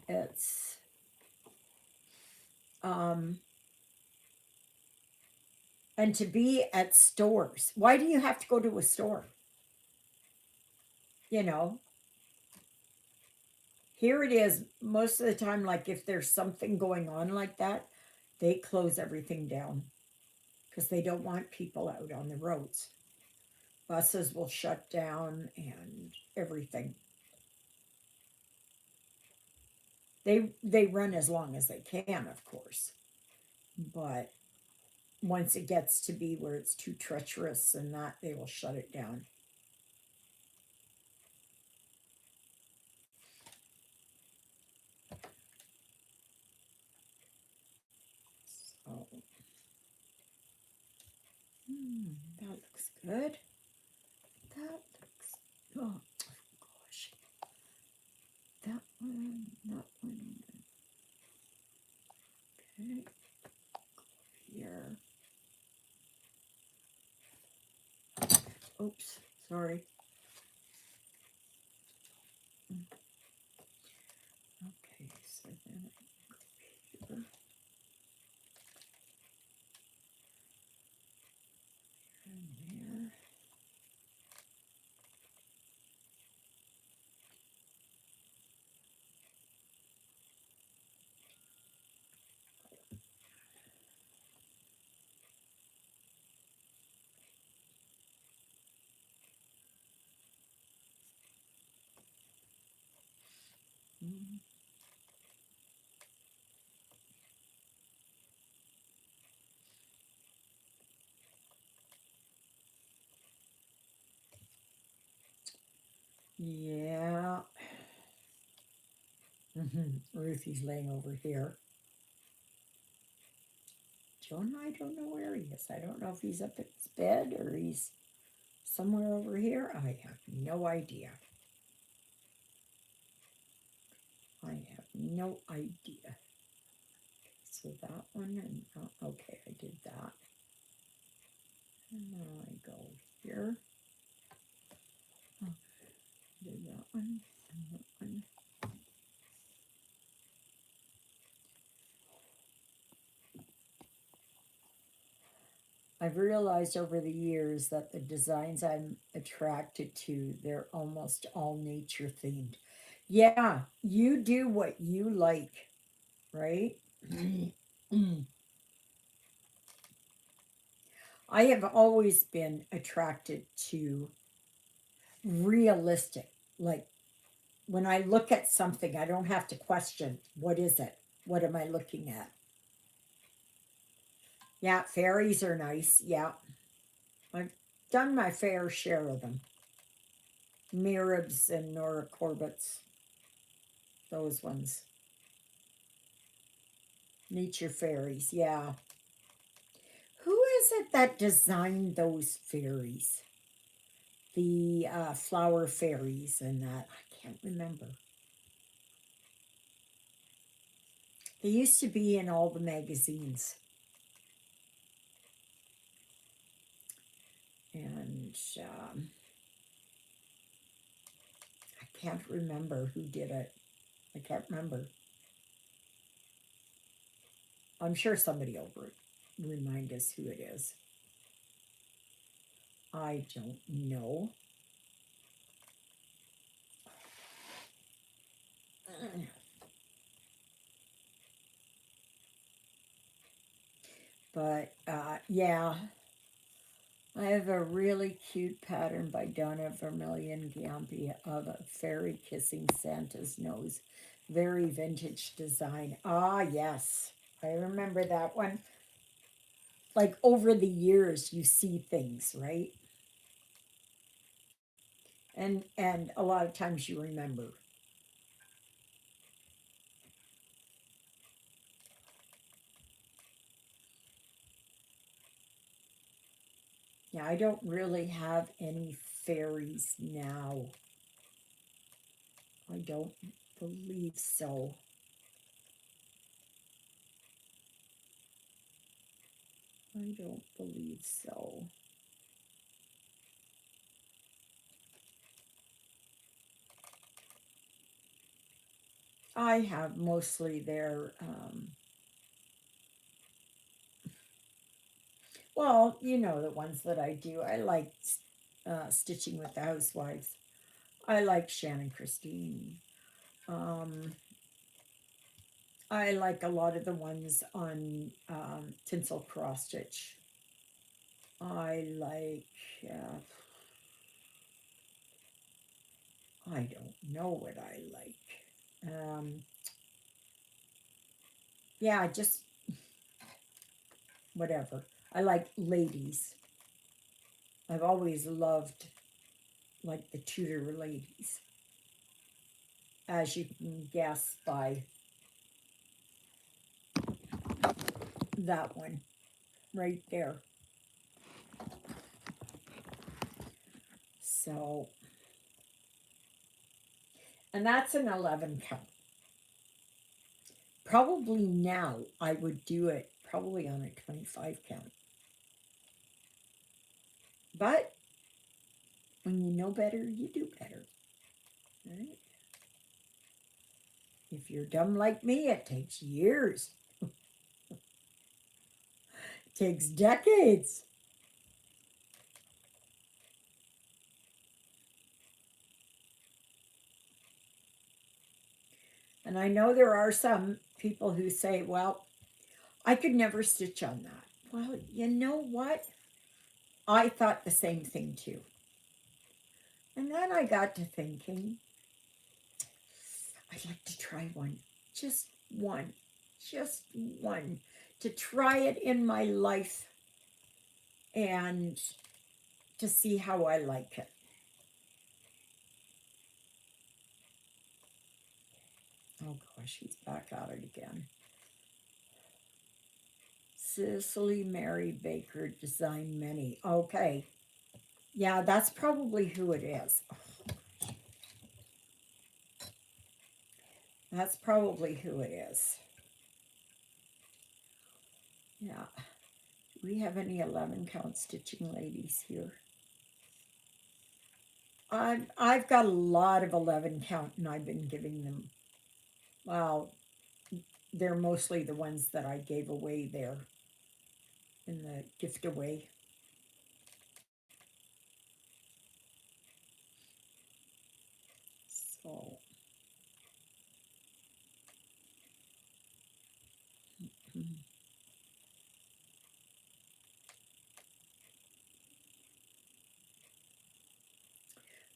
it's, um, and to be at stores. Why do you have to go to a store? You know, Here it is most of the time, like if there's something going on like that, they close everything down because they don't want people out on the roads. Buses will shut down and everything. They run as long as they can, of course. But once it gets to be where it's too treacherous and that, they will shut it down. So, that looks good. That looks, oh gosh. That one, that one. Okay. Here. Oops, sorry. Okay, so then I go here. And Yeah. Ruthie's laying over here. Jonah, I don't know where he is. I don't know if he's up at his bed or he's somewhere over here. I have no idea. I have no idea. So that one, and okay, I did that. And now I go here. Did that one and that one. I've realized over the years that the designs I'm attracted to, they're almost all nature themed. Yeah, you do what you like, right? I have always been attracted to realistic. Like when I look at something, I don't have to question what is it? What am I looking at? Yeah, fairies are nice. Yeah, I've done my fair share of them. Mirabs and Nora Corbett's, those ones. Nature fairies, yeah. Who is it that designed those fairies? The flower fairies and that. I can't remember. They used to be in all the magazines. And I can't remember who did it. I can't remember. I'm sure somebody will remind us who it is. I don't know. But yeah, I have a really cute pattern by Donna Vermillion Gampi of a fairy kissing Santa's nose. Very vintage design. Ah, yes. I remember that one. Like over the years, you see things, right? And a lot of times you remember. Yeah, I don't really have any fairies now. I don't believe so. I don't believe so. I have mostly their, well, you know, the ones that I do. I like Stitching with the Housewives. I like Shannon Christine. Um, I like a lot of the ones on Tinsel Cross Stitch. I like, I don't know what I like. Yeah, just whatever. I like ladies. I've always loved like the Tudor ladies, as you can guess by that one right there. So, and that's an 11 count. Probably now I would do it probably on a 25 count. But when you know better, you do better. Right? If you're dumb like me, it takes years. It takes decades. And I know there are some people who say, well, I could never stitch on that. Well, you know what? I thought the same thing too. And then I got to thinking, I'd like to try one, just one, to try it in my life and to see how I like it. Oh gosh, he's back at it again. Cicely Mary Baker Design Many. Okay. Yeah, that's probably who it is. That's probably who it is. Yeah. Do we have any 11 count stitching ladies here? I've got a lot of 11 count, and I've been giving them, well, they're mostly the ones that I gave away there in the gift away. So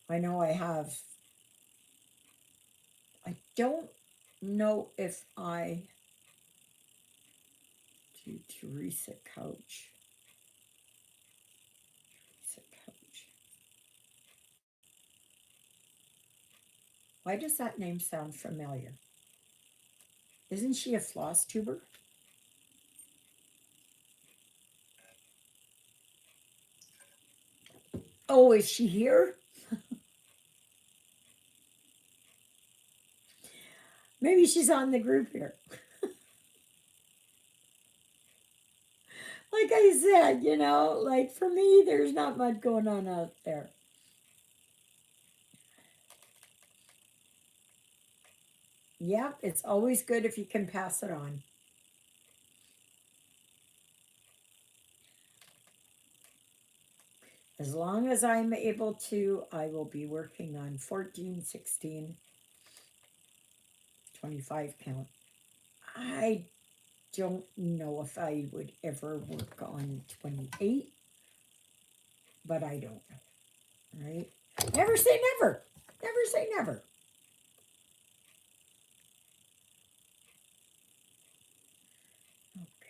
I know I have, I don't know if I do Teresa Couch. Teresa Couch. Why does that name sound familiar? Isn't she a floss tuber? Oh, is she here? Maybe she's on the group here. Like I said, like for me, there's not much going on out there. Yep, it's always good if you can pass it on. As long as I'm able to, I will be working on 14, 16, 25 count. I don't know if I would ever work on 28, but I don't know, right? Never say never. Never say never.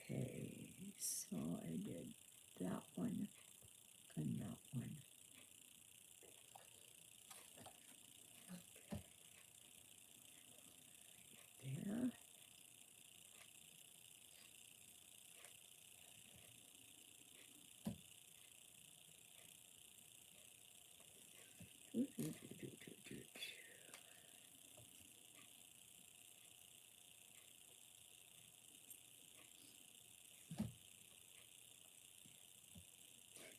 Okay, so I did that one and that one. There.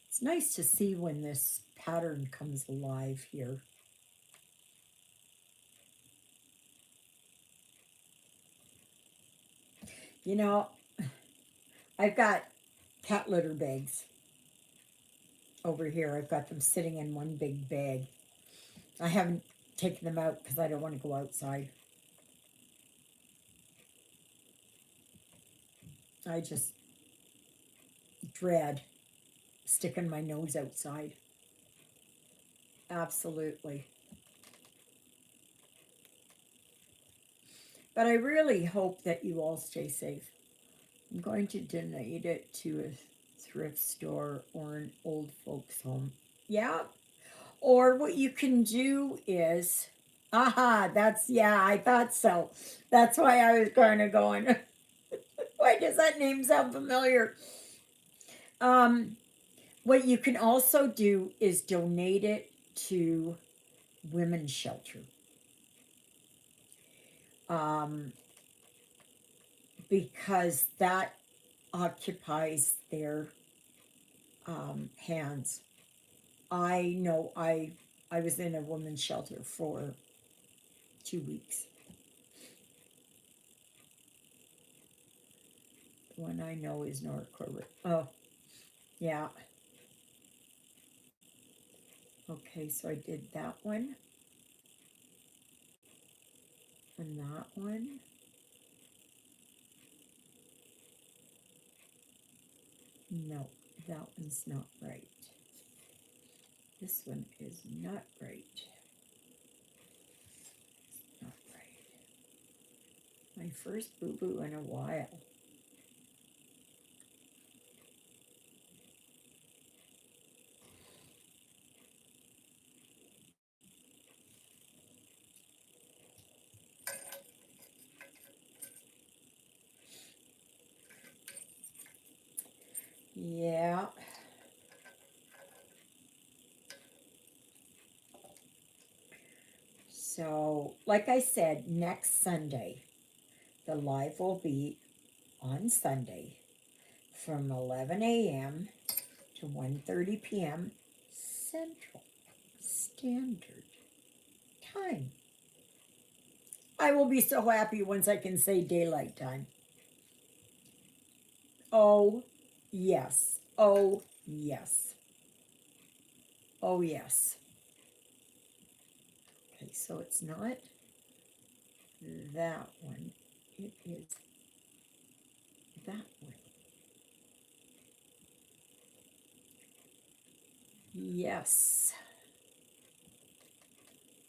It's nice to see when this pattern comes alive here. You know, I've got cat litter bags over here. I've got them sitting in one big bag. I haven't taken them out because I don't want to go outside. I just dread sticking my nose outside. Absolutely. But I really hope that you all stay safe. I'm going to donate it to a thrift store or an old folks home. Yeah. Or what you can do is, yeah, I thought so. That's why I was kind of going, why does that name sound familiar? What you can also do is donate it to women's shelter. Because that occupies their hands. I know I was in a women's shelter for 2 weeks. The one I know is North Corbett. Oh, yeah. Okay, so I did that one. And that one. No, that one's not right. This one is not right. Not right. My first boo-boo in a while. Yeah. So, like I said, next Sunday, the live will be on Sunday from 11 a.m. to 1:30 p.m. Central Standard Time. I will be so happy once I can say daylight time. Oh, yes. Oh, yes. Oh, yes. Okay, so it's not that one. It is that one. Yes.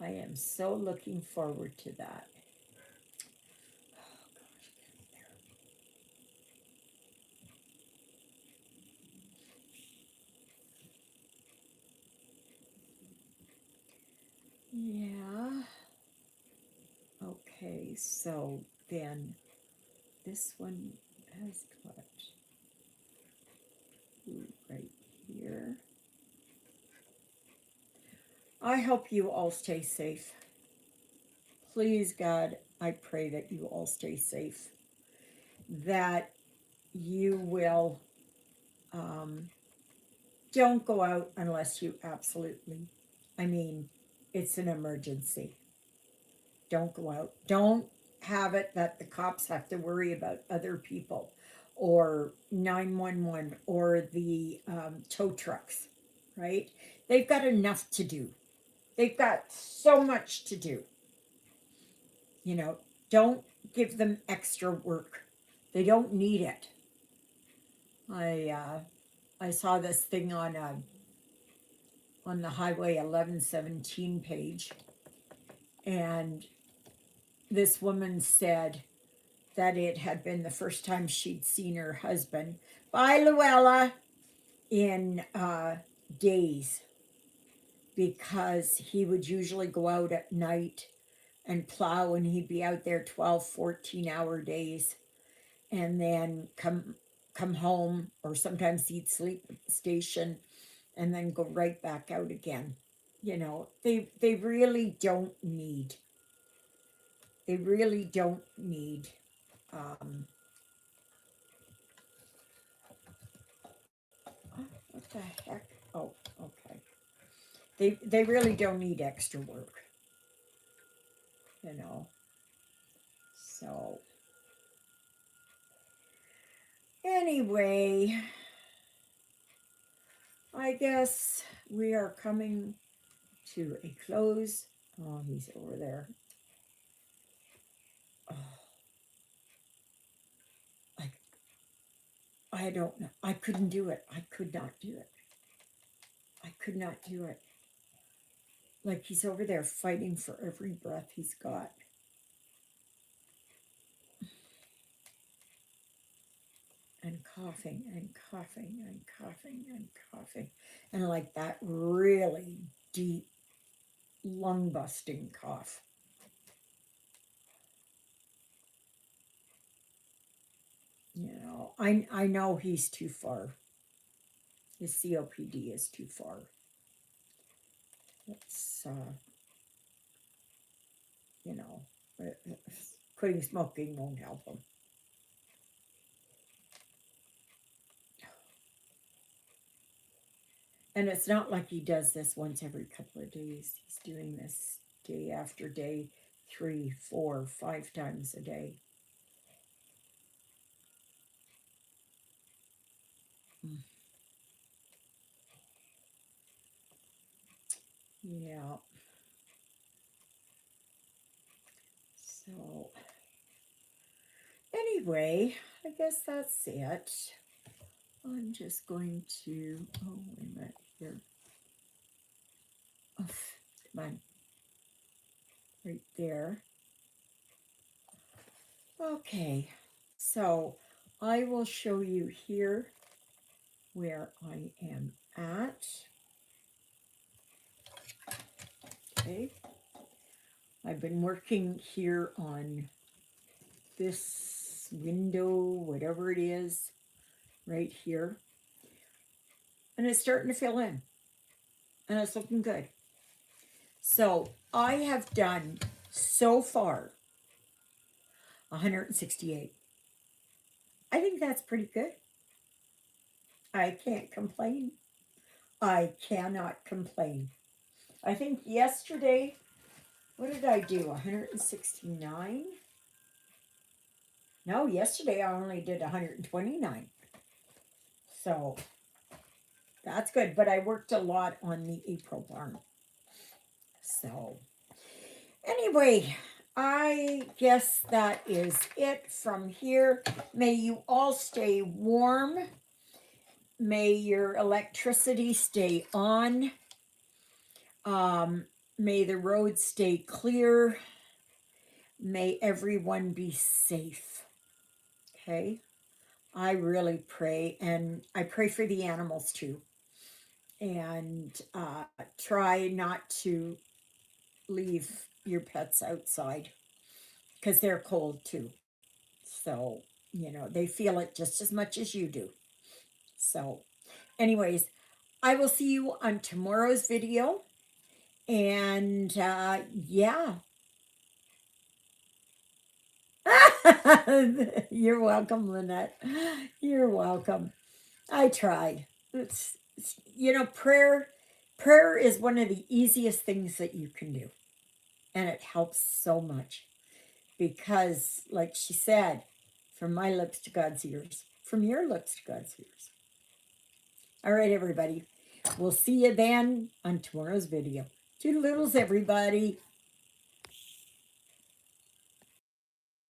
I am so looking forward to that. Oh, gosh, yeah. Okay, so then this one has got right here. I hope you all stay safe. Please, God, I pray that you all stay safe. That you will don't go out unless you absolutely, I mean, it's an emergency. Don't go out. Don't have it that the cops have to worry about other people or 911 or the tow trucks, right? They've got enough to do. They've got so much to do. You know, don't give them extra work. They don't need it. I saw this thing on the Highway 1117 page, and this woman said that it had been the first time she'd seen her husband, bye Luella, in days, because he would usually go out at night and plow, and he'd be out there 12, 14-hour days, and then come home, or sometimes he'd sleep at the station and then go right back out again. You know, they really don't need, they really don't need um what the heck? Oh, okay. They really don't need extra work, you know. So anyway, I guess we are coming to a close. Oh, he's over there. Oh, I I don't know. I couldn't do it. I could not do it. I could not do it. Like he's over there fighting for every breath he's got. And coughing and coughing and coughing and coughing. And like that really deep lung busting cough. You know, I know he's too far. His COPD is too far. It's you know, quitting smoking won't help him. And it's not like he does this once every couple of days. He's doing this day after day, 3, 4, 5 times a day. Mm. Yeah. So anyway, I guess that's it. I'm just going to, oh, wait a minute here. Oh, come on. Right there. Okay, so I will show you here where I am at. Okay, I've been working here on this window, whatever it is, right here. And it's starting to fill in. And it's looking good. So I have done so far 168. I think that's pretty good. I can't complain. I cannot complain. I think yesterday, what did I do? 169? No, yesterday I only did 129. So that's good. But I worked a lot on the April barn. So anyway, I guess that is it from here. May you all stay warm. May your electricity stay on. May the roads stay clear. May everyone be safe. Okay? I really pray, and I pray for the animals too. And try not to leave your pets outside because they're cold too. So, they feel it just as much as you do. So, anyways, I will see you on tomorrow's video. And yeah. You're welcome, Lynette. You're welcome. I try. Prayer is one of the easiest things that you can do. And it helps so much. Because, like she said, from my lips to God's ears, from your lips to God's ears. All right, everybody. We'll see you then on tomorrow's video. Toodaloodles, everybody.